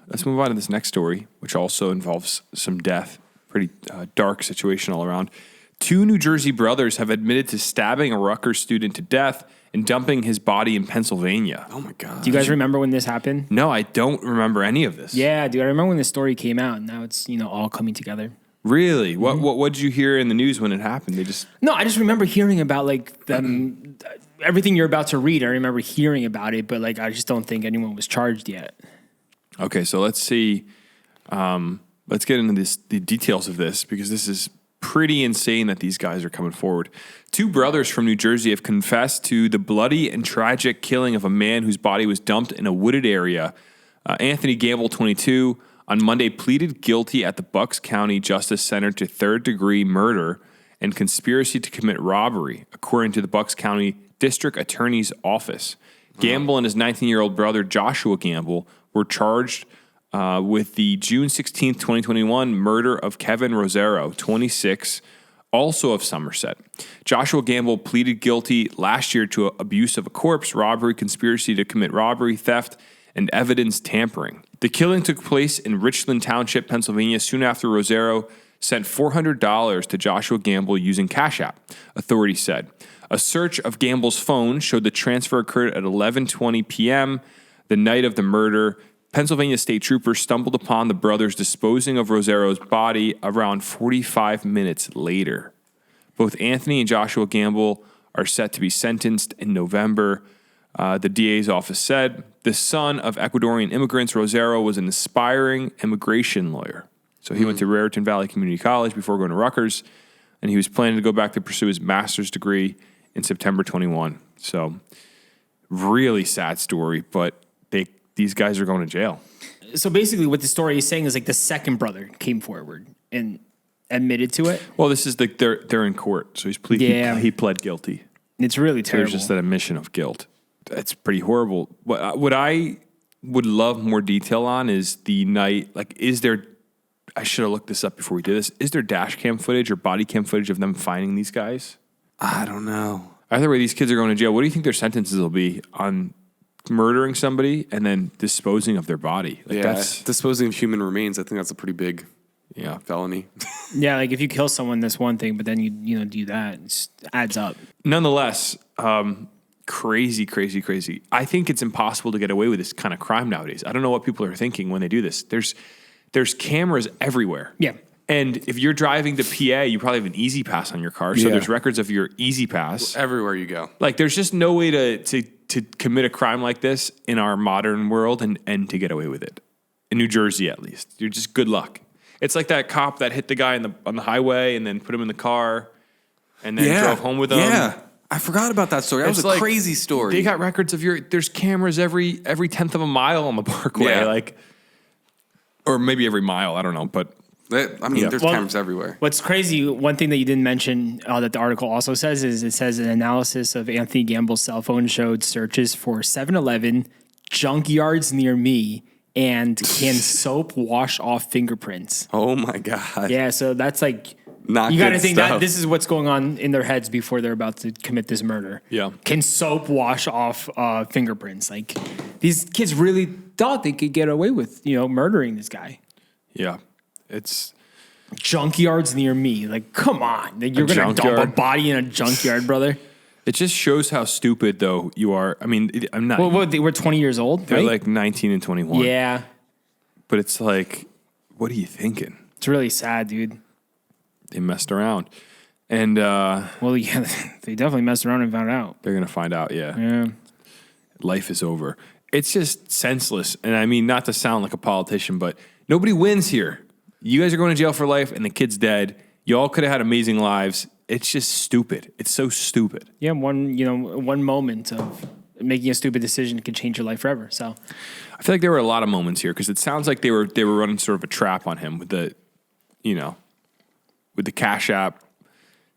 let's move on to this next story, which also involves some death. Pretty dark situation all around. 2 New Jersey brothers have admitted to stabbing a Rutgers student to death and dumping his body in Pennsylvania. oh my God. Do you guys remember when this happened? No, I don't remember any of this. Yeah, dude. I remember when this story came out, and now it's all coming together. Really? What did you hear in the news when it happened? They just No, I just remember hearing about them. Everything you're about to read, I remember hearing about it, but I just don't think anyone was charged yet. Okay, so let's see. Let's get into the details of this because this is pretty insane that these guys are coming forward. 2 brothers from New Jersey have confessed to the bloody and tragic killing of a man whose body was dumped in a wooded area. Anthony Gamble, 22, on Monday pleaded guilty at the Bucks County Justice Center to 3rd-degree murder and conspiracy to commit robbery, according to the Bucks County District Attorney's Office. Gamble and his 19-year-old brother Joshua Gamble were charged with the June 16th, 2021 murder of Kevin Rosero, 26, also of Somerset. Joshua Gamble pleaded guilty last year to abuse of a corpse, robbery, conspiracy to commit robbery, theft, and evidence tampering. The killing took place in Richland Township, Pennsylvania, soon after Rosero sent $400 to Joshua Gamble using Cash App, authorities said. A search of Gamble's phone showed the transfer occurred at 11:20 p.m. the night of the murder. Pennsylvania state troopers stumbled upon the brothers disposing of Rosero's body around 45 minutes later. Both Anthony and Joshua Gamble are set to be sentenced in November. The DA's office said the son of Ecuadorian immigrants, Rosero was an aspiring immigration lawyer. So he went to Raritan Valley Community College before going to Rutgers, and he was planning to go back to pursue his master's degree in September 21. So really sad story, but these guys are going to jail. So basically what the story is saying is the second brother came forward and admitted to it. Well, this is they're in court, so he pled guilty. It's really There's terrible. just that admission of guilt. It's pretty horrible. What I would love more detail on is the night. Is there? I should have looked this up before we did this. Is there dash cam footage or body cam footage of them finding these guys? I don't know. Either way, these kids are going to jail. What do you think their sentences will be on murdering somebody and then disposing of their body? That's disposing of human remains. I think that's a pretty big felony. Yeah, if you kill someone, that's one thing, but then you do that, it just adds up. Nonetheless, crazy. I think it's impossible to get away with this kind of crime nowadays. I don't know what people are thinking when they do this. There's cameras everywhere. Yeah. And if you're driving to PA, you probably have an Easy Pass on your car. So there's records of your Easy Pass. Everywhere you go. There's just no way to commit a crime like this in our modern world and to get away with it. In New Jersey, at least. You're just good luck. It's like that cop that hit the guy on the highway and then put him in the car and then drove home with him. Yeah. I forgot about that story. That was a crazy story. They got records of there's cameras every 10th of a mile on the parkway. Yeah. Or maybe every mile, I don't know, but there's cameras everywhere. What's crazy, one thing that you didn't mention that the article also says is it says an analysis of Anthony Gamble's cell phone showed searches for 7-Eleven, junkyards near me, and can soap wash off fingerprints. Oh my God. Yeah, so that's not you got to good think stuff. that this is what's going on in their heads before they're about to commit this murder. Yeah. Can soap wash off fingerprints? These kids really thought they could get away with, murdering this guy. yeah, it's Junkyards near me. Come on. You're going to dump a body in a junkyard, brother? It just shows how stupid though you are. I mean, I'm not. Well, they were 20 years old, they're right? like 19 and 21. Yeah. But it's like, what are you thinking? It's really sad, dude. They messed around. And Well, yeah, they definitely messed around and found out. they're going to find out, yeah. Yeah. Life is over. It's just senseless. And I mean, not to sound like a politician, but nobody wins here. You guys are going to jail for life and the kid's dead. You all could have had amazing lives. It's just stupid. It's so stupid. Yeah, one moment of making a stupid decision could change your life forever. So I feel like there were a lot of moments here because it sounds like they were running sort of a trap on him with the, with the Cash App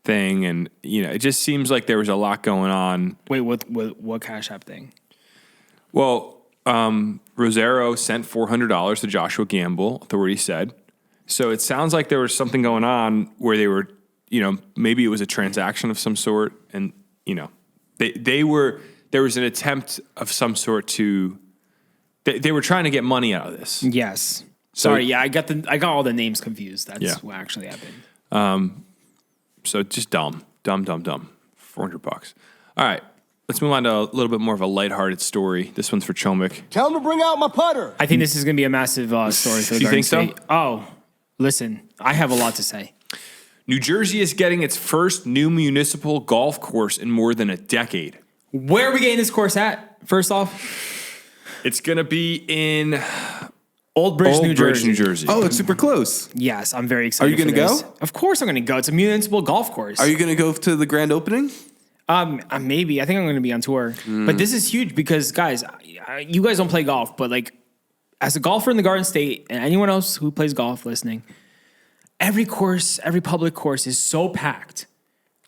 thing, and it just seems like there was a lot going on. wait, what Cash App thing? Well, Rosero sent $400 to Joshua Gamble, authorities said. So it sounds like there was something going on where they were, maybe it was a transaction of some sort, and there was an attempt of some sort to. They were trying to get money out of this. Yes. Sorry, yeah, I got all the names confused. That's what actually happened. So just dumb. $400. All right, let's move on to a little bit more of a lighthearted story. This one's for Chomik. Tell him to bring out my putter. I think this is going to be a massive story for the You Garden think so? State. Oh, listen, I have a lot to say. New Jersey is getting its first new municipal golf course in more than a decade. Where are we getting this course at? First off, It's going to be in Old Bridge, New Jersey. Oh, it's super close. Yes, I'm very excited. Are you gonna for this. go? Of course, I'm going to go. It's a municipal golf course. Are you going to go to the grand opening? Maybe. I think I'm going to be on tour. But this is huge because, guys, you guys don't play golf, but like, as a golfer in the Garden State and anyone else who plays golf listening, every public course is so packed.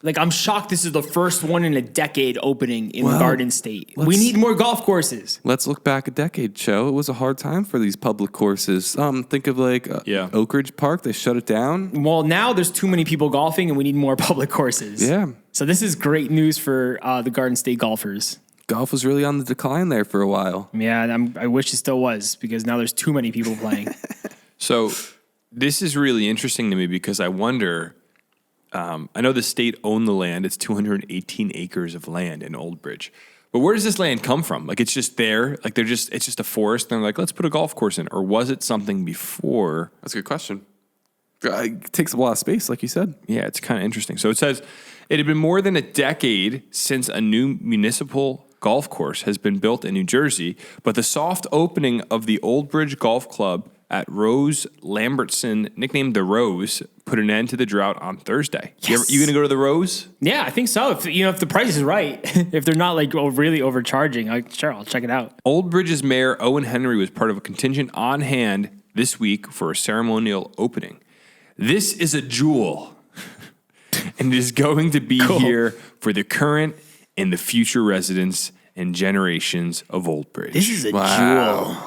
Like, I'm shocked this is the first one in a decade opening in the Garden State. We need more golf courses. Let's look back a decade, Cho. It was a hard time for these public courses. Think of Oak Ridge Park. They shut it down. Well, now there's too many people golfing and we need more public courses. Yeah. So this is great news for the Garden State golfers. Golf was really on the decline there for a while. Yeah, I wish it still was because now there's too many people playing. So this is really interesting to me because I wonder, I know the state owned the land. It's 218 acres of land in Old Bridge. But where does this land come from? Like, it's just there? Like, it's just a forest? And they're like, let's put a golf course in. Or was it something before? That's a good question. It takes a lot of space, like you said. Yeah, it's kind of interesting. So it says, it had been more than a decade since a new municipal golf course has been built in New Jersey, but the soft opening of the Old Bridge Golf Club at Rose Lambertson, nicknamed the Rose, put an end to the drought on Thursday. Yes. You going to go to the Rose? Yeah, I think so. If the price is right, if they're not like really overcharging, sure, I'll check it out. Old Bridge's mayor, Owen Henry, was part of a contingent on hand this week for a ceremonial opening. This is a jewel, and it is going to be here for the current and the future residents and generations of Old Bridge. This is a jewel.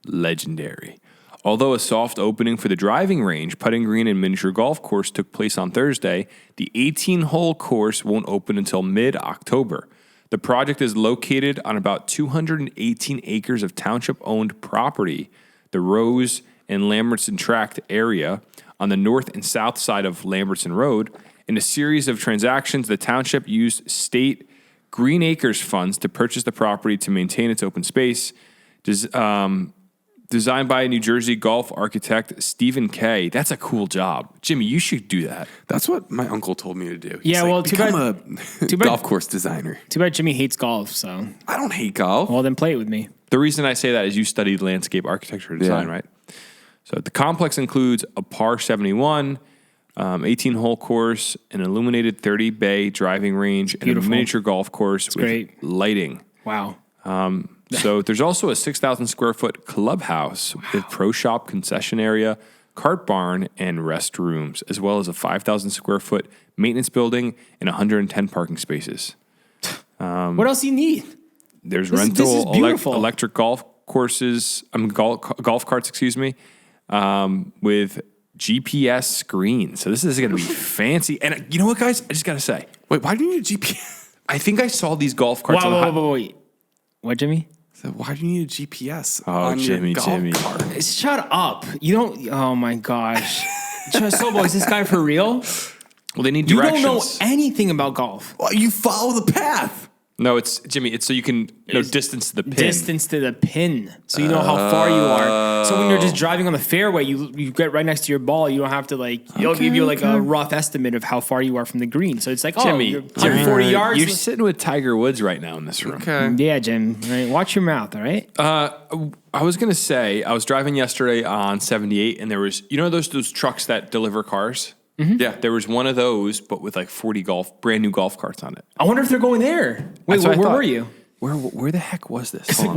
Legendary. Although a soft opening for the driving range, putting green, and miniature golf course took place on Thursday, the 18-hole course won't open until mid-October. The project is located on about 218 acres of township-owned property, the Rose and Lambertson Tract area, on the north and south side of Lambertson Road. In a series of transactions, the township used state Green Acres funds to purchase the property to maintain its open space. Designed by New Jersey golf architect Stephen Kay. That's a cool job. Jimmy, you should do that. That's what my uncle told me to do. Yeah, well, too become bad- a golf course designer. Too bad Jimmy hates golf, so. I don't hate golf. Well, then play it with me. The reason I say that is you studied landscape architecture design, right? So the complex includes a par 71, 18-hole course, an illuminated 30-bay driving range, and a Beautiful. miniature golf course with great. lighting. Wow. So there's also a 6,000 square foot clubhouse with pro shop, concession area, cart barn, and restrooms, as well as a 5,000 square foot maintenance building and 110 parking spaces. What else do you need? There's This is rental beautiful. electric golf courses, golf carts, with GPS screens. So this is going to be fancy. And you know what, guys? I just got to say, Wait, why do you need a GPS? I think I saw these golf carts. Wait. What, Jimmy? So why do you need a GPS Oh, on Jimmy, your golf Jimmy. cart? Shut up. You don't. Oh, my gosh. So, boy, is this guy for real? Well, they need You directions. don't know anything about golf. Well, you follow the path. No, it's Jimmy. It's so you can know distance to the pin. Distance to the pin, so you know how far you are. So when you're just driving on the fairway, you get right next to your ball. You don't have to it'll give you like a rough estimate of how far you are from the green. So it's like, Jimmy, you're 140 yards. You're sitting with Tiger Woods right now in this room. Okay. Yeah, Jim. Right? Watch your mouth, all right? I was gonna say I was driving yesterday on 78, and there was those trucks that deliver cars. Yeah. There was one of those, but with like 40 brand new golf carts on it. I wonder if they're going there. Wait, That's what I where thought. were you? Where the heck was this? It's like,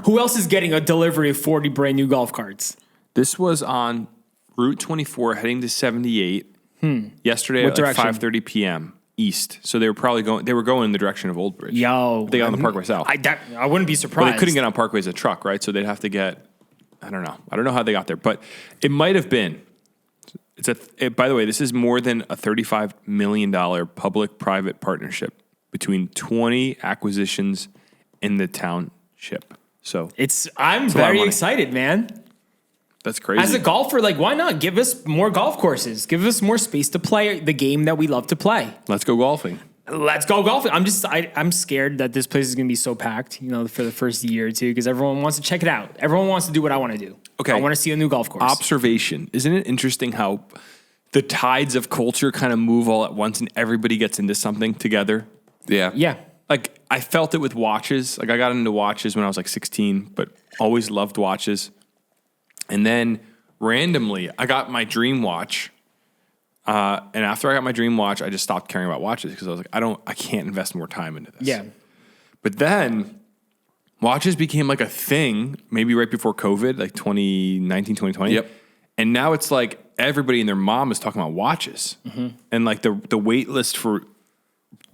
who else is getting a delivery of 40 brand new golf carts? This was on Route 24 heading to 78 yesterday What at like direction? 5:30 p.m. east. So they were probably going in the direction of Old Bridge. Yo. They got on the Parkway South. I wouldn't be But surprised. they couldn't get on Parkway as a truck, right? So they'd have to get, I don't know how they got there, but it might have been. By the way, this is more than a $35 million public-private partnership between 20 acquisitions in the township. So I'm a lot of very money. excited, man. that's crazy. As a golfer, why not give us more golf courses? Give us more space to play the game that we love to play. Let's go golfing. Let's go golfing. I'm scared that this place is going to be so packed, for the first year or two, because everyone wants to check it out. Everyone wants to do what I want to do. Okay. I want to see a new golf course. Observation. Isn't it interesting how the tides of culture kind of move all at once and everybody gets into something together? Yeah. Yeah. Like I felt it with watches. Like I got into watches when I was like 16, but always loved watches. And then randomly I got my dream watch. And after I got my dream watch, I just stopped caring about watches because I was like, I can't invest more time into this. Yeah. But then watches became like a thing maybe right before COVID, like 2019, 2020. Yep. And now it's like everybody and their mom is talking about watches. And like the wait list for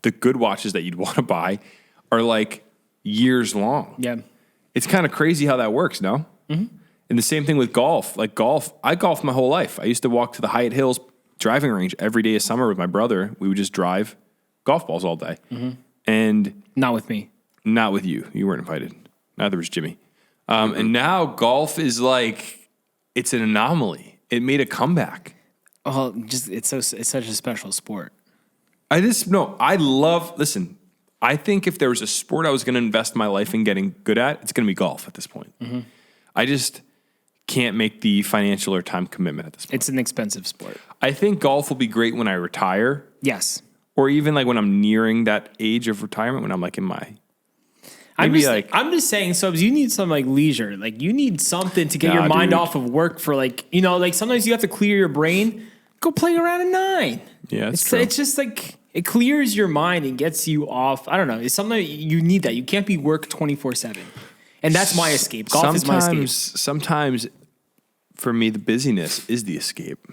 the good watches that you'd want to buy are like years long. Yeah. It's kind of crazy how that works, no? And the same thing with golf. Like golf, I golfed my whole life. I used to walk to the Hyatt Hills driving range every day of summer with my brother. We would just drive golf balls all day. And Not with me. not with you. You weren't invited. Neither was Jimmy. And now golf is like, it's an anomaly. It made a comeback. Oh, it's such a special sport. Listen, I think if there was a sport I was going to invest my life in getting good at, it's going to be golf at this point. I just can't make the financial or time commitment at this point. It's an expensive sport. I think golf will be great when I retire, Yes. or even like when I'm nearing that age of retirement, when I'm like in my I'm maybe just like saying, Subs, you need some leisure. Like you need something to get Nah, your mind dude. off of work for sometimes you have to clear your brain. Go play around a 9. Yeah, that's it's true. It's just like it clears your mind and gets you off. I don't know. It's something you need that. You can't be work 24/7. And that's my escape. Golf is my escape. Sometimes for me, the busyness is the escape.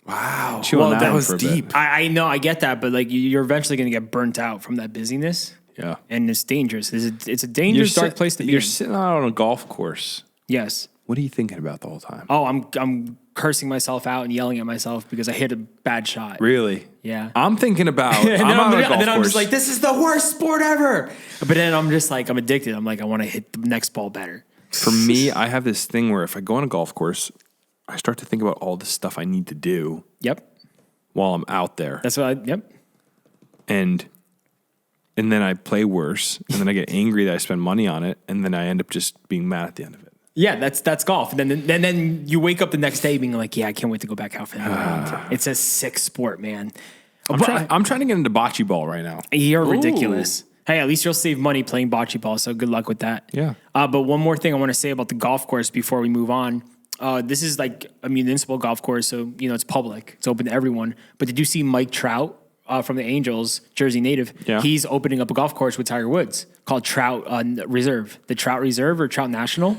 Wow. Chilling Well, out that for was a bit. deep. I know, I get that, but you're eventually going to get burnt out from that busyness. Yeah. And it's dangerous. It's a dangerous, dark place to be You're in. sitting out on a golf course. Yes. What are you thinking about the whole time? Oh, I'm cursing myself out and yelling at myself because I hit a bad shot. Really? Yeah. I'm thinking about. And I'm on a golf then I'm course. just like, this is the worst sport ever. But then I'm just like, I'm addicted. I'm like, I want to hit the next ball better. For me, I have this thing where if I go on a golf course, I start to think about all the stuff I need to do Yep. while I'm out there, That's what yep. and then I play worse, and then I get angry that I spend money on it, and then I end up just being mad at the end of it. Yeah, that's golf. And then you wake up the next day being like, yeah, I can't wait to go back out for that round. It's a sick sport, man. I'm trying to get into bocce ball right now. You're ridiculous. Hey, at least you'll save money playing bocce ball, so good luck with that. Yeah. But one more thing I want to say about the golf course before we move on. This is like a municipal golf course, so it's public. It's open to everyone. But did you see Mike Trout from the Angels, Jersey native? Yeah. He's opening up a golf course with Tiger Woods called Trout Reserve, the Trout Reserve or Trout National.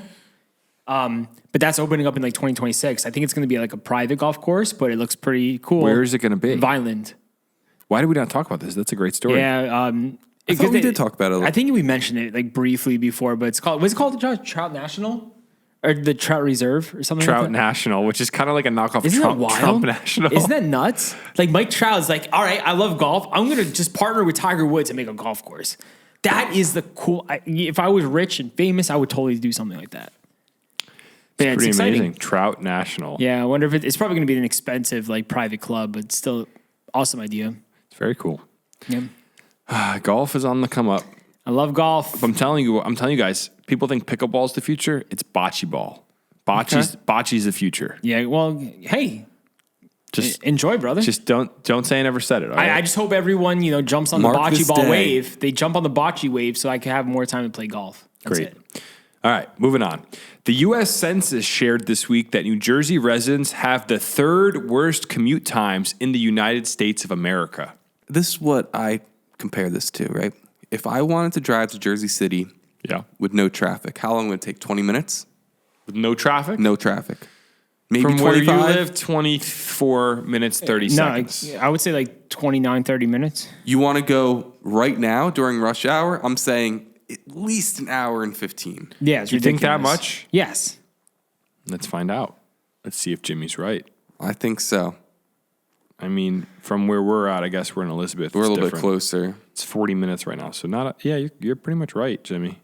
But that's opening up in 2026. I think it's going to be like a private golf course, but it looks pretty cool. Where is it going to be? Vineland. Why did we not talk about this? That's a great story. Yeah. I thought we did talk about it. I think we mentioned it briefly before, but was it called the Trout National or the Trout Reserve or something Trout like that? National, which is kind of like a knockoff of Isn't Trump, that wild? Trump National. Isn't that nuts? Like Mike Trout is like, all right, I love golf. I'm going to just partner with Tiger Woods and make a golf course. That is the cool. If I was rich and famous, I would totally do something like that. Yeah, it's Pretty exciting. amazing. Trout National. Yeah, I wonder if it's probably going to be an expensive private club, but still Awesome idea. It's very cool. Yeah. Golf is on the come up. I love golf. I'm telling you guys, people think pickleball's the future. It's bocce ball. Bocce's the future. Yeah. Well, hey, Just enjoy, brother. Just don't say I never said it. All right? I just hope everyone, jumps on Mark the bocce this ball day. wave. They jump on the bocce wave so I can have more time to play golf. That's Great. it. All right, moving on. The U.S. Census shared this week that New Jersey residents have the third worst commute times in the United States of America. This is what I compare this to, right? If I wanted to drive to Jersey City Yeah. with no traffic, how long would it take? 20 minutes? With no traffic? No traffic. Maybe From 25? where you live, 24 minutes, 30 seconds. I would say like 29, 30 minutes. You want to go right now during rush hour? I'm saying at least an hour and 15. Yeah, it's You think that ridiculous. much? Yes. Let's find out. Let's see if Jimmy's right. I think so. I mean, from where we're at, I guess we're in Elizabeth. We're a It's little bit different. closer. It's 40 minutes right now. So you're pretty much right, Jimmy.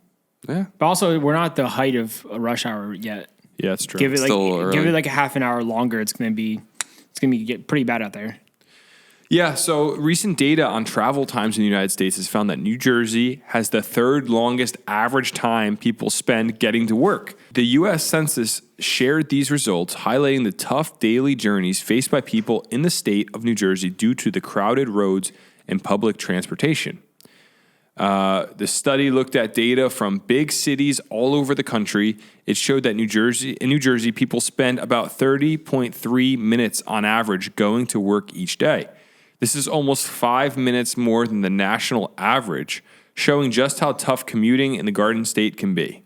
Yeah. But also, we're not at the height of a rush hour yet. Yeah, that's true. Give it Still early. like a half an hour longer. It's gonna get pretty bad out there. Yeah, so recent data on travel times in the United States has found that New Jersey has the third longest average time people spend getting to work. The U.S. Census shared these results, highlighting the tough daily journeys faced by people in the state of New Jersey due to the crowded roads and public transportation. The study looked at data from big cities all over the country. It showed that in New Jersey, people spend about 30.3 minutes on average going to work each day. This is almost 5 minutes more than the national average, showing just how tough commuting in the Garden State can be.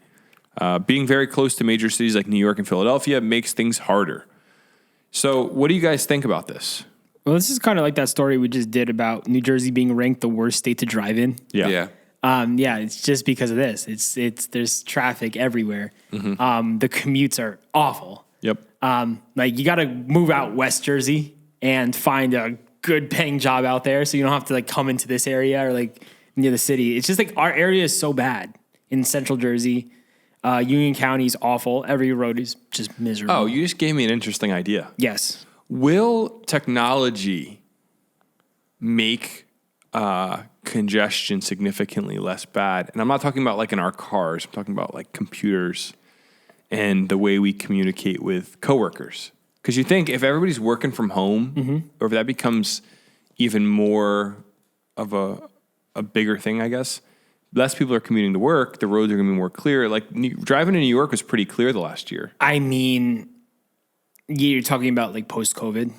Being very close to major cities like New York and Philadelphia makes things harder. So what do you guys think about this? Well, this is kind of like that story we just did about New Jersey being ranked the worst state to drive in. Yeah. Yeah, it's just because of this. It's there's traffic everywhere. The commutes are awful. Yep. Like you got to move out West Jersey and find a good paying job out there, so you don't have to like come into this area or like near the city. It's just like our area is so bad in Central Jersey. Union County is awful. Every road is just miserable. Oh, you just gave me an interesting idea. Yes. Will technology make congestion significantly less bad? And I'm not talking about like in our cars. I'm talking about like computers and the way we communicate with coworkers. Because you think if everybody's working from home, or if that becomes even more of a bigger thing, I guess, less people are commuting to work, the roads are going to be more clear. Like driving to New York was pretty clear the last year. I mean, you're talking about like post-COVID.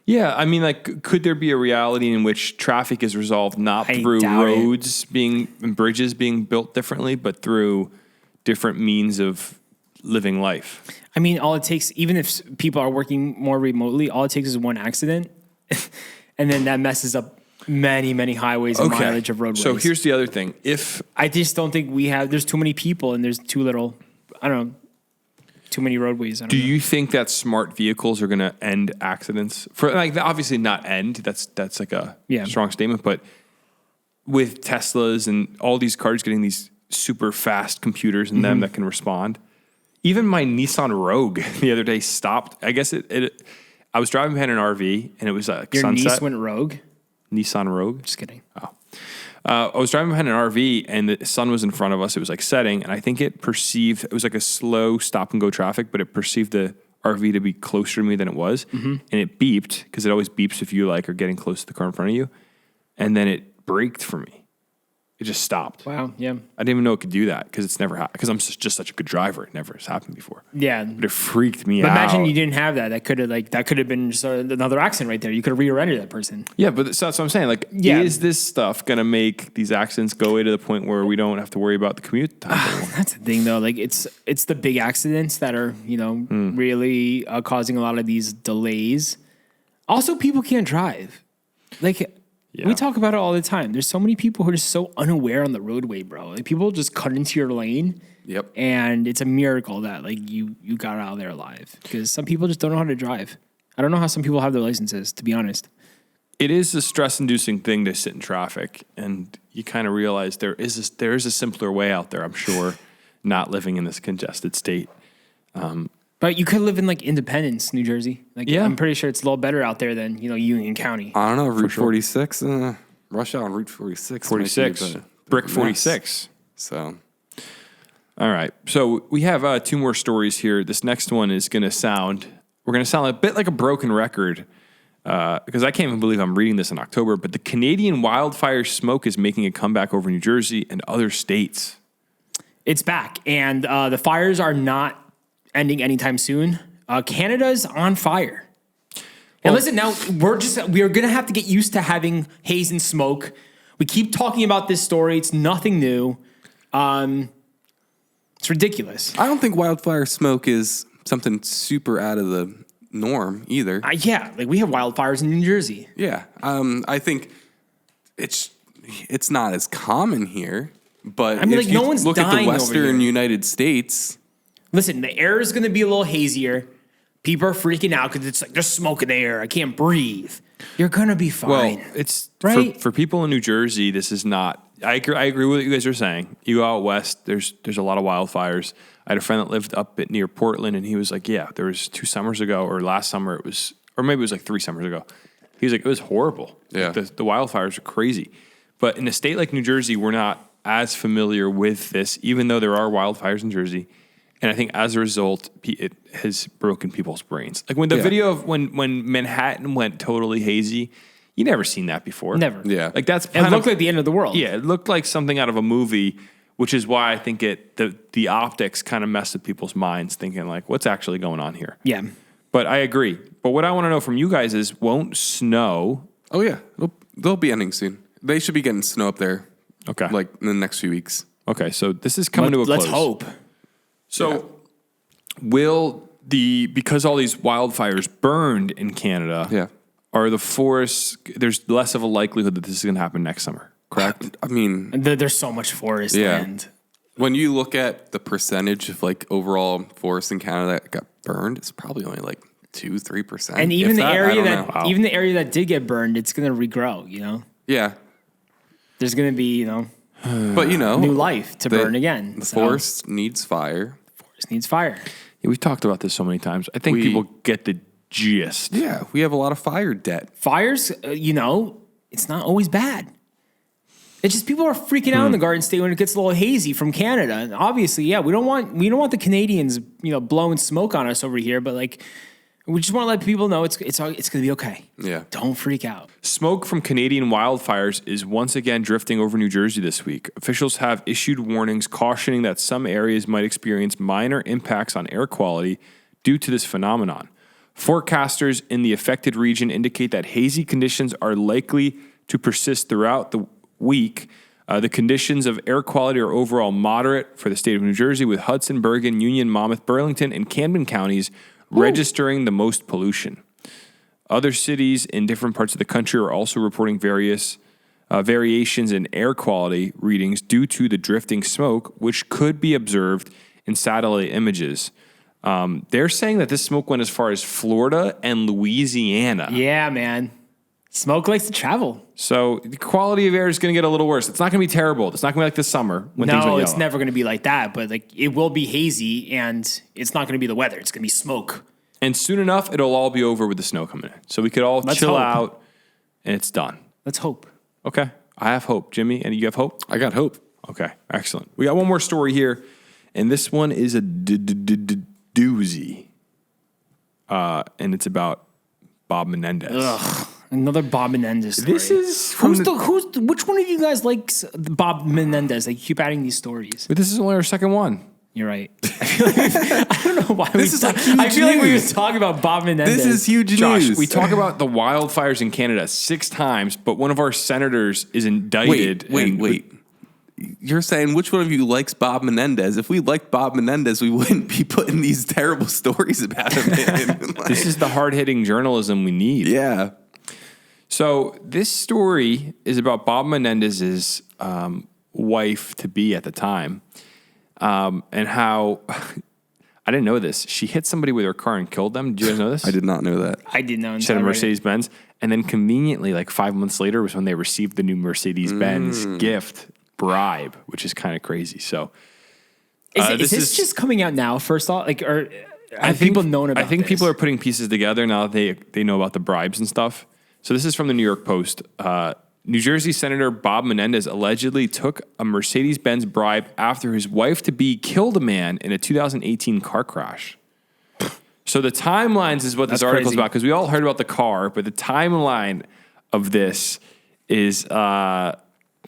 Yeah, I mean, like, could there be a reality in which traffic is resolved not I through doubt it. roads and bridges being built differently, but through different means of living life? I mean, all it takes, even if people are working more remotely, all it takes is one accident, and then that messes up many, many highways and mileage of roadways. So here's the other thing. If I just don't think there's too many people and there's too many roadways. do you think that smart vehicles are going to end accidents? For like, obviously not end. That's like a strong statement. But with Teslas and all these cars getting these super fast computers in them that can respond, even my Nissan Rogue the other day stopped. I guess I was driving behind an RV and it was like Your sunset. niece went rogue? Nissan Rogue. Just kidding. I was driving behind an RV and the sun was in front of us. It was like setting, and I think it was like a slow stop and go traffic, but it perceived the RV to be closer to me than it was, and it beeped because it always beeps if you like are getting close to the car in front of you, and then it braked for me. It just stopped. Wow. Yeah. I didn't even know it could do that because it's never happened. Because I'm just such a good driver, it never has happened before. Yeah. But it freaked me But out. imagine you didn't have that. That could have been just another accident right there. You could have rear-ended that person. Yeah, but that's what I'm saying. Like, is this stuff going to make these accidents go away to the point where we don't have to worry about the commute time anymore? That's the thing, though. Like, it's the big accidents that are, really causing a lot of these delays. Also, people can't drive. Like, we talk about it all the time. There's so many people who are just so unaware on the roadway, bro. Like, people just cut into your lane. Yep. And it's a miracle that, like, you got out of there alive. Because some people just don't know how to drive. I don't know how some people have their licenses, to be honest. It is a stress-inducing thing to sit in traffic, and you kind of realize there is a simpler way out there, I'm sure, not living in this congested state. But you could live in like Independence, New Jersey. Like, Yeah. I'm pretty sure it's a little better out there than, Union County. I don't know. Route 46, rush hour on Route 46. might be 46. the Brick mess. 46. So, All right. So we have 2 more stories here. This next one is going to sound a bit like a broken record because I can't even believe I'm reading this in October, but the Canadian wildfire smoke is making a comeback over New Jersey and other states. It's back, and the fires are not ending anytime soon. Canada's on fire. And listen, now we are going to have to get used to having haze and smoke. We keep talking about this story. It's nothing new. It's ridiculous. I don't think wildfire smoke is something super out of the norm either. Yeah, like we have wildfires in New Jersey. Yeah. I think it's not as common here, but I mean, if like, you no one's look at the dying over Western here. United States, Listen, the air is going to be a little hazier. People are freaking out because it's like there's smoke in the air. I can't breathe. You're going to be fine. Well, it's right? for people in New Jersey. This is not. I agree with what you guys are saying. You go out west. There's a lot of wildfires. I had a friend that lived up near Portland, and he was like, "Yeah, there was 2 summers ago, or last summer it was, or maybe it was like 3 summers ago." He was like, "It was horrible. Yeah. Like, the wildfires are crazy." But in a state like New Jersey, we're not as familiar with this, even though there are wildfires in Jersey. And I think as a result, it has broken people's brains. Like when the video of when Manhattan went totally hazy, you never seen that before. Never. Yeah. Like that's It looked like the end of the world. yeah, it looked like something out of a movie, which is why I think the optics kind of messed with people's minds, thinking like, what's actually going on here? Yeah. But I agree. But what I want to know from you guys is, won't snow? oh yeah, they'll be ending soon. They should be getting snow up there, Okay. like in the next few weeks. Okay, so this is coming to a close. Let's hope. So will because all these wildfires burned in Canada, Yeah. are the forests, there's less of a likelihood that this is going to happen next summer, correct? I mean, There's so much forest Yeah. land. when you look at the percentage of like overall forest in Canada that got burned, it's probably only like 2-3%. And even If the that, I area don't that know. even the area that did get burned, it's going to regrow, Yeah, There's going to be, but new life to burn again. The So, forest needs fire. forest needs fire. Yeah, we've talked about this so many times. I think people get the gist. Yeah, we have a lot of fire debt. Fires, it's not always bad. It's just people are freaking out in the Garden State when it gets a little hazy from Canada. And obviously, yeah, we don't want the Canadians, blowing smoke on us over here, but like we just want to let people know it's going to be okay. Yeah. Don't freak out. Smoke from Canadian wildfires is once again drifting over New Jersey this week. Officials have issued warnings cautioning that some areas might experience minor impacts on air quality due to this phenomenon. Forecasters in the affected region indicate that hazy conditions are likely to persist throughout the week. The conditions of air quality are overall moderate for the state of New Jersey, with Hudson, Bergen, Union, Monmouth, Burlington, and Camden counties registering the most pollution. Other cities in different parts of the country are also reporting various variations in air quality readings due to the drifting smoke, which could be observed in satellite images. They're saying that this smoke went as far as Florida and Louisiana. Yeah, man. Smoke likes to travel. So the quality of air is going to get a little worse. It's not going to be terrible. It's not going to be like this summer when things No, went it's yellow. never going to be like that, but like it will be hazy and it's not going to be the weather. It's going to be smoke. And soon enough, it'll all be over with the snow coming in. So we could all Let's chill hope. out and it's done. Let's hope. Okay. I have hope. Jimmy, and you have hope? I got hope. Okay. Excellent. We got one more story here, and this one is a doozy. And it's about Bob Menendez. Ugh, another Bob Menendez story. This is from which one of you guys likes Bob Menendez? They keep adding these stories. But this is only our second one. You're right. I don't know why This is like huge I feel like we news. was talking about Bob Menendez. This is huge Josh, news. we talk about the wildfires in Canada 6 times, but one of our senators is indicted. Wait. You're saying which one of you likes Bob Menendez? If we liked Bob Menendez, we wouldn't be putting these terrible stories about him. This is the hard-hitting journalism we need. Yeah. So this story is about Bob Menendez's wife-to-be at the time, and how I didn't know this. She hit somebody with her car and killed them. Did you guys know this? I did not know that. I didn't know. She had a Mercedes-Benz, and then conveniently, like 5 months later, was when they received the new Mercedes-Benz gift bribe, which is kind of crazy. So Is this this is- just coming out now? First off, like, or Have people known about I think this? people are putting pieces together now that they know about the bribes and stuff. So this is from the New York Post. New Jersey Senator Bob Menendez allegedly took a Mercedes-Benz bribe after his wife-to-be killed a man in a 2018 car crash. So the timelines is what this article is crazy. about, because we all heard about the car, but the timeline of this is kind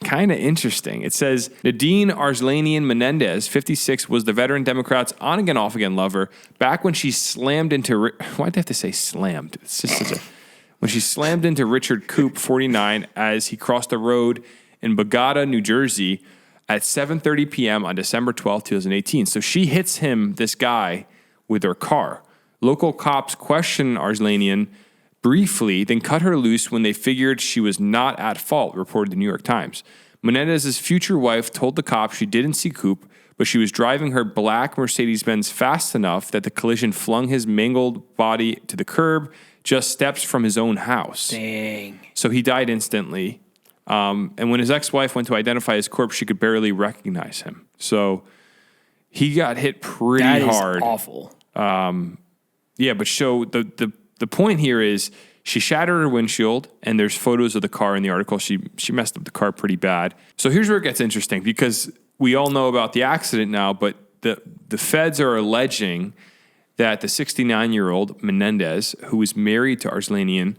of interesting. It says Nadine Arslanian Menendez, 56, was the veteran Democrats' on-again, off-again lover back when she slammed into... Why'd they have to say slammed? It's just such a... When she slammed into Richard Coop, 49, as he crossed the road in Bogota, New Jersey, at 7:30 p.m. on December 12, 2018. So she hits him, this guy, with her car. Local cops question Arslanian briefly, then cut her loose when they figured she was not at fault, reported the New York Times. Menendez's future wife told the cops she didn't see Coop, but she was driving her black Mercedes-Benz fast enough that the collision flung his mangled body to the curb, just steps from his own house. Dang. So he died instantly. And when his ex-wife went to identify his corpse, she could barely recognize him. So he got hit pretty That is hard. awful. Yeah, but the point here is she shattered her windshield, and there's photos of the car in the article. She messed up the car pretty bad. So here's where it gets interesting, because we all know about the accident now, but the feds are alleging that the 69-year-old Menendez, who was married to Arslanian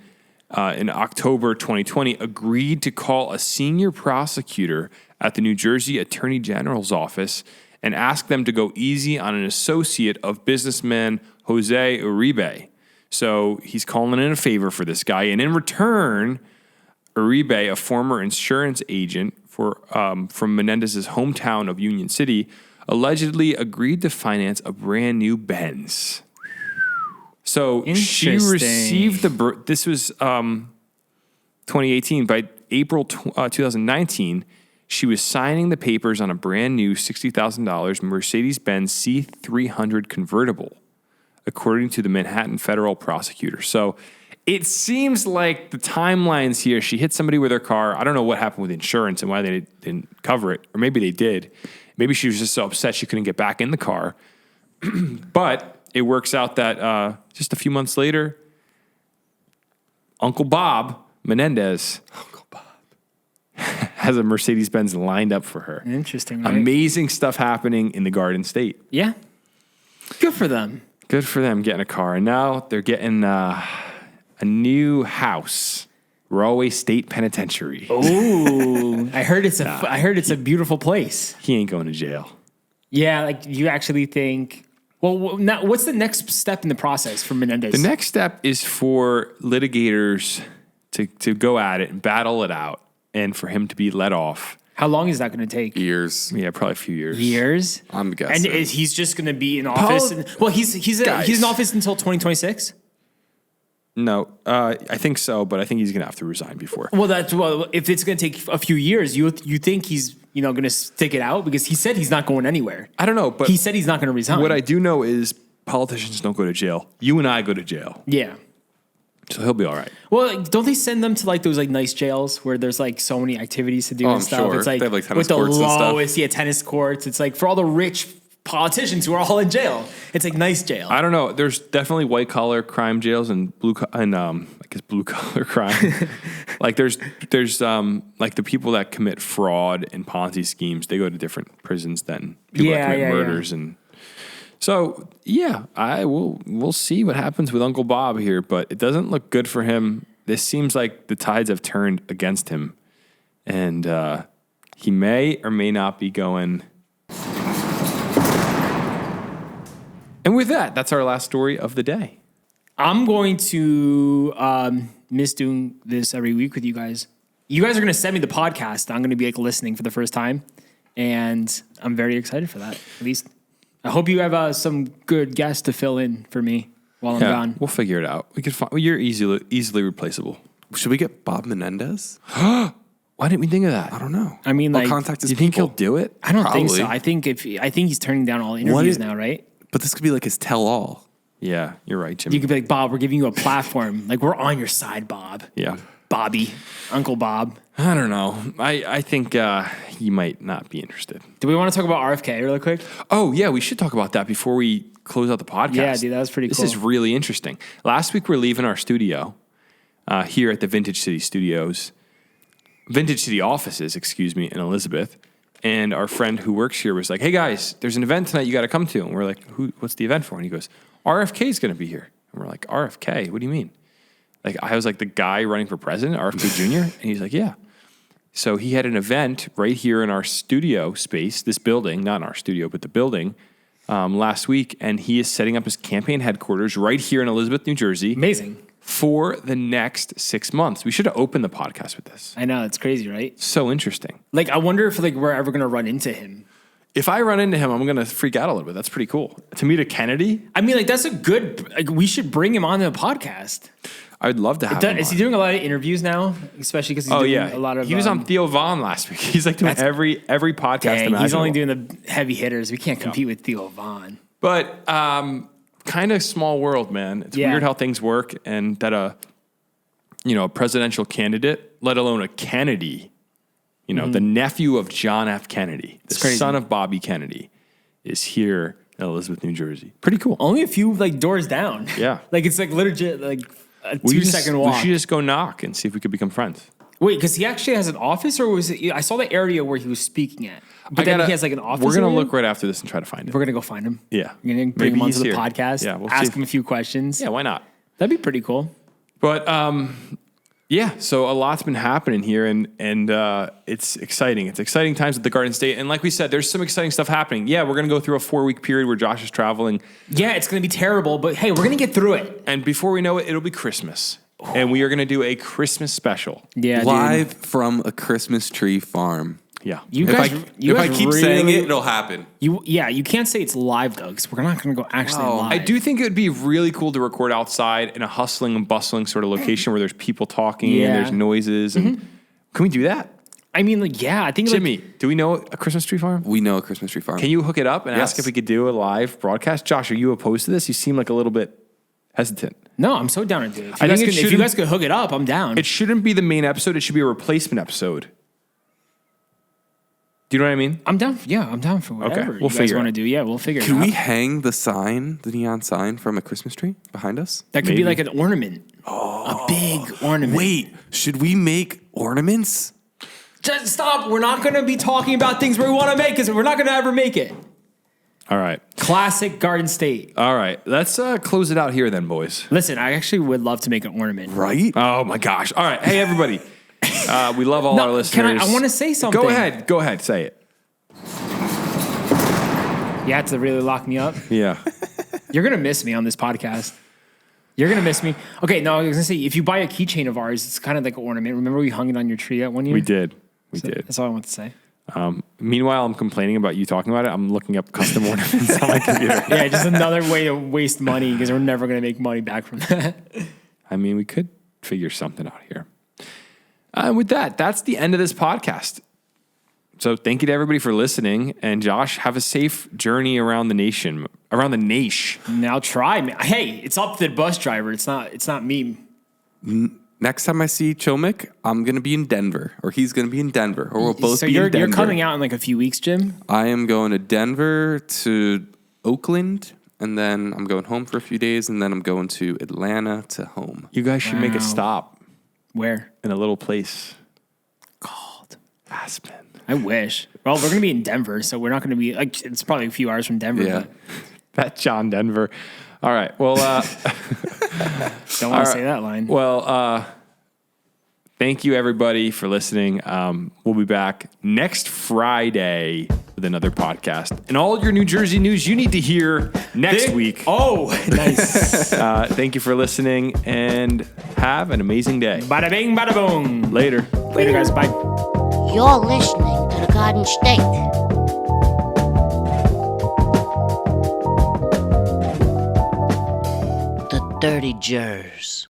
in October 2020, agreed to call a senior prosecutor at the New Jersey Attorney General's office and ask them to go easy on an associate of businessman Jose Uribe. So he's calling in a favor for this guy. And in return, Uribe, a former insurance agent from Menendez's hometown of Union City, allegedly agreed to finance a brand new Benz. So she received this was 2018. By April 2019, she was signing the papers on a brand new $60,000 Mercedes-Benz C300 convertible, according to the Manhattan federal prosecutor. So it seems like the timelines here, she hit somebody with her car. I don't know what happened with insurance and why they didn't cover it. Or maybe they did. Maybe she was just so upset she couldn't get back in the car. But it works out that just a few months later, Uncle Bob Menendez has a Mercedes-Benz lined up for her. Interesting, right? Amazing stuff happening in the Garden State. Yeah. Good for them. Good for them getting a car. And now they're getting a new house. Rahway State Penitentiary. Ooh, I heard it's a beautiful place. He ain't going to jail. Yeah, like you actually think. Well, now what's the next step in the process for Menendez? The next step is for litigators to go at it and battle it out, and for him to be let off. How long is that going to take? Years. Yeah, probably a few years. Years. I'm guessing. And he's just going to be in office. He's in office until 2026. No, I think so, but I think he's going to have to resign before. Well, if it's going to take a few years, you think he's going to stick it out, because he said he's not going anywhere. I don't know, but he said he's not going to resign. What I do know is politicians don't go to jail. You and I go to jail, Yeah. so he'll be all right. Well, don't they send them to like those like nice jails where there's like so many activities to do Oh, and I'm stuff? sure. It's like They have, like, tennis with the courts and stuff. lowest, tennis courts. It's like for all the rich politicians who are all in jail. It's like nice jail. I don't know. There's definitely white collar crime jails and blue collar crime. Like there's like the people that commit fraud and Ponzi schemes. They go to different prisons than people that commit murders and. So yeah, we'll see what happens with Uncle Bob here, but it doesn't look good for him. This seems like the tides have turned against him, and he may or may not be going. And with that, that's our last story of the day. I'm going to miss doing this every week with you guys. You guys are going to send me the podcast. I'm going to be like listening for the first time, and I'm very excited for that. At least I hope you have some good guests to fill in for me while I'm gone. We'll figure it out. We could find. You're easily replaceable. Should we get Bob Menendez? Why didn't we think of that? I don't know. I mean, I'll like, contact his Do you think people. he'll do it? I don't think so. Probably. I think he's turning down all interviews now, right? But this could be like his tell-all. Yeah, you're right, Jimmy. You could be like, Bob, we're giving you a platform. Like, we're on your side, Bob. Yeah. Bobby, Uncle Bob. I don't know. I think you might not be interested. Do we want to talk about RFK really quick? Oh, yeah, we should talk about that before we close out the podcast. Yeah, dude, that was pretty cool. This is really interesting. Last week, we're leaving our studio here at the Vintage City offices, in Elizabeth. And our friend who works here was like, hey, guys, there's an event tonight you got to come to. And we're like, what's the event for? And he goes, RFK is going to be here. And we're like, RFK? What do you mean? Like, I was like the guy running for president, RFK Jr.? And he's like, yeah. So he had an event right here in our studio space, this building, not in our studio, but the building, last week. And he is setting up his campaign headquarters right here in Elizabeth, New Jersey. Amazing. For the next 6 months. We should have opened the podcast with this. I know, it's crazy, right? So interesting. Like, I wonder if like we're ever going to run into him. If I run into him, I'm going to freak out a little bit. That's pretty cool. To meet a Kennedy? I mean, like, that's a good, like, we should bring him on the podcast. I'd love to have him Is on. he doing a lot of interviews now? Especially because he's doing a lot of... He was on Theo Vaughn last week. He's like doing every podcast imaginable. He's only doing the heavy hitters. We can't compete with Theo Vaughn. But kind of small world, man. It's weird how things work, and that a presidential candidate, let alone a Kennedy, the nephew of John F. Kennedy, the son of Bobby Kennedy, is here in Elizabeth, New Jersey. Pretty cool. Only a few like doors down. Yeah. Like it's like legit like a 2-second walk. We should just go knock and see if we could become friends. Wait, because he actually has an office, or was it? I saw the area where he was speaking at, but then he has like an office. We're gonna area? look right after this and try to find him. We're gonna go find him. Yeah, we're gonna bring him onto the here. podcast. Yeah, we'll ask see. him a few questions. Yeah, why not? That'd be pretty cool. But yeah, so a lot's been happening here, and it's exciting. It's exciting times at the Garden State, and like we said, there's some exciting stuff happening. Yeah, we're gonna go through a 4-week period where Josh is traveling. Yeah, it's gonna be terrible, but hey, we're gonna get through it. And before we know it, it'll be Christmas, and we are gonna do a Christmas special. Yeah, live from a Christmas tree farm. Yeah, If I keep saying it, it'll happen. You can't say it's live though, because we're not gonna go actually live. I do think it would be really cool to record outside in a hustling and bustling sort of location where there's people talking and there's noises. And can we do that? I mean, like, yeah, I think Jimmy, do we know a Christmas tree farm? We know a Christmas tree farm. Can you hook it up and ask if we could do a live broadcast? Josh, are you opposed to this? You seem like a little bit hesitant. No, I'm so down to do it. If you guys could hook it up, I'm down. It shouldn't be the main episode. It should be a replacement episode. Do you know what I mean? I'm down. Yeah, I'm down for whatever we'll you guys figure want to it. do. Yeah, we'll figure it out. Can we hang the neon sign from a Christmas tree behind us? That could be like an ornament. A big ornament. Wait, should we make ornaments? Just stop. We're not going to be talking about things we want to make because we're not going to ever make it. All right. Classic Garden State. All right. Let's close it out here then, boys. Listen, I actually would love to make an ornament. Right? Oh, my gosh. All right. Hey, everybody. We love all our listeners. I want to say something. Go ahead. Say it. You have to really lock me up. Yeah. You're going to miss me on this podcast. You're going to miss me. Okay, no, I was going to say, if you buy a keychain of ours, it's kind of like an ornament. Remember we hung it on your tree that one year? We did. That's all I want to say. Meanwhile, I'm complaining about you talking about it. I'm looking up custom ornaments on my computer. Yeah, just another way to waste money because we're never going to make money back from that. I mean, we could figure something out here. With that, that's the end of this podcast. So thank you to everybody for listening. And Josh, have a safe journey around the nation. Now try me. Hey, it's up to the bus driver. It's not me. Next time I see Chomik, I'm going to be in Denver, or he's going to be in Denver, or we'll both be in Denver. You're coming out in like a few weeks, Jim? I am going to Denver, to Oakland, and then I'm going home for a few days, and then I'm going to Atlanta to home. You guys should make a stop. Where? In a little place called Aspen. I wish. Well, we're going to be in Denver, so we're not going to be, like, it's probably a few hours from Denver. Yeah. But That John Denver. All right. Well, don't want to say that line. Well, thank you everybody for listening. We'll be back next Friday with another podcast and all your New Jersey news you need to hear next week. Oh, nice. Thank you for listening and have an amazing day. Bada bing, bada boom. Later. Later, guys. Bye. You're listening to the Garden State. The Dirty Jers.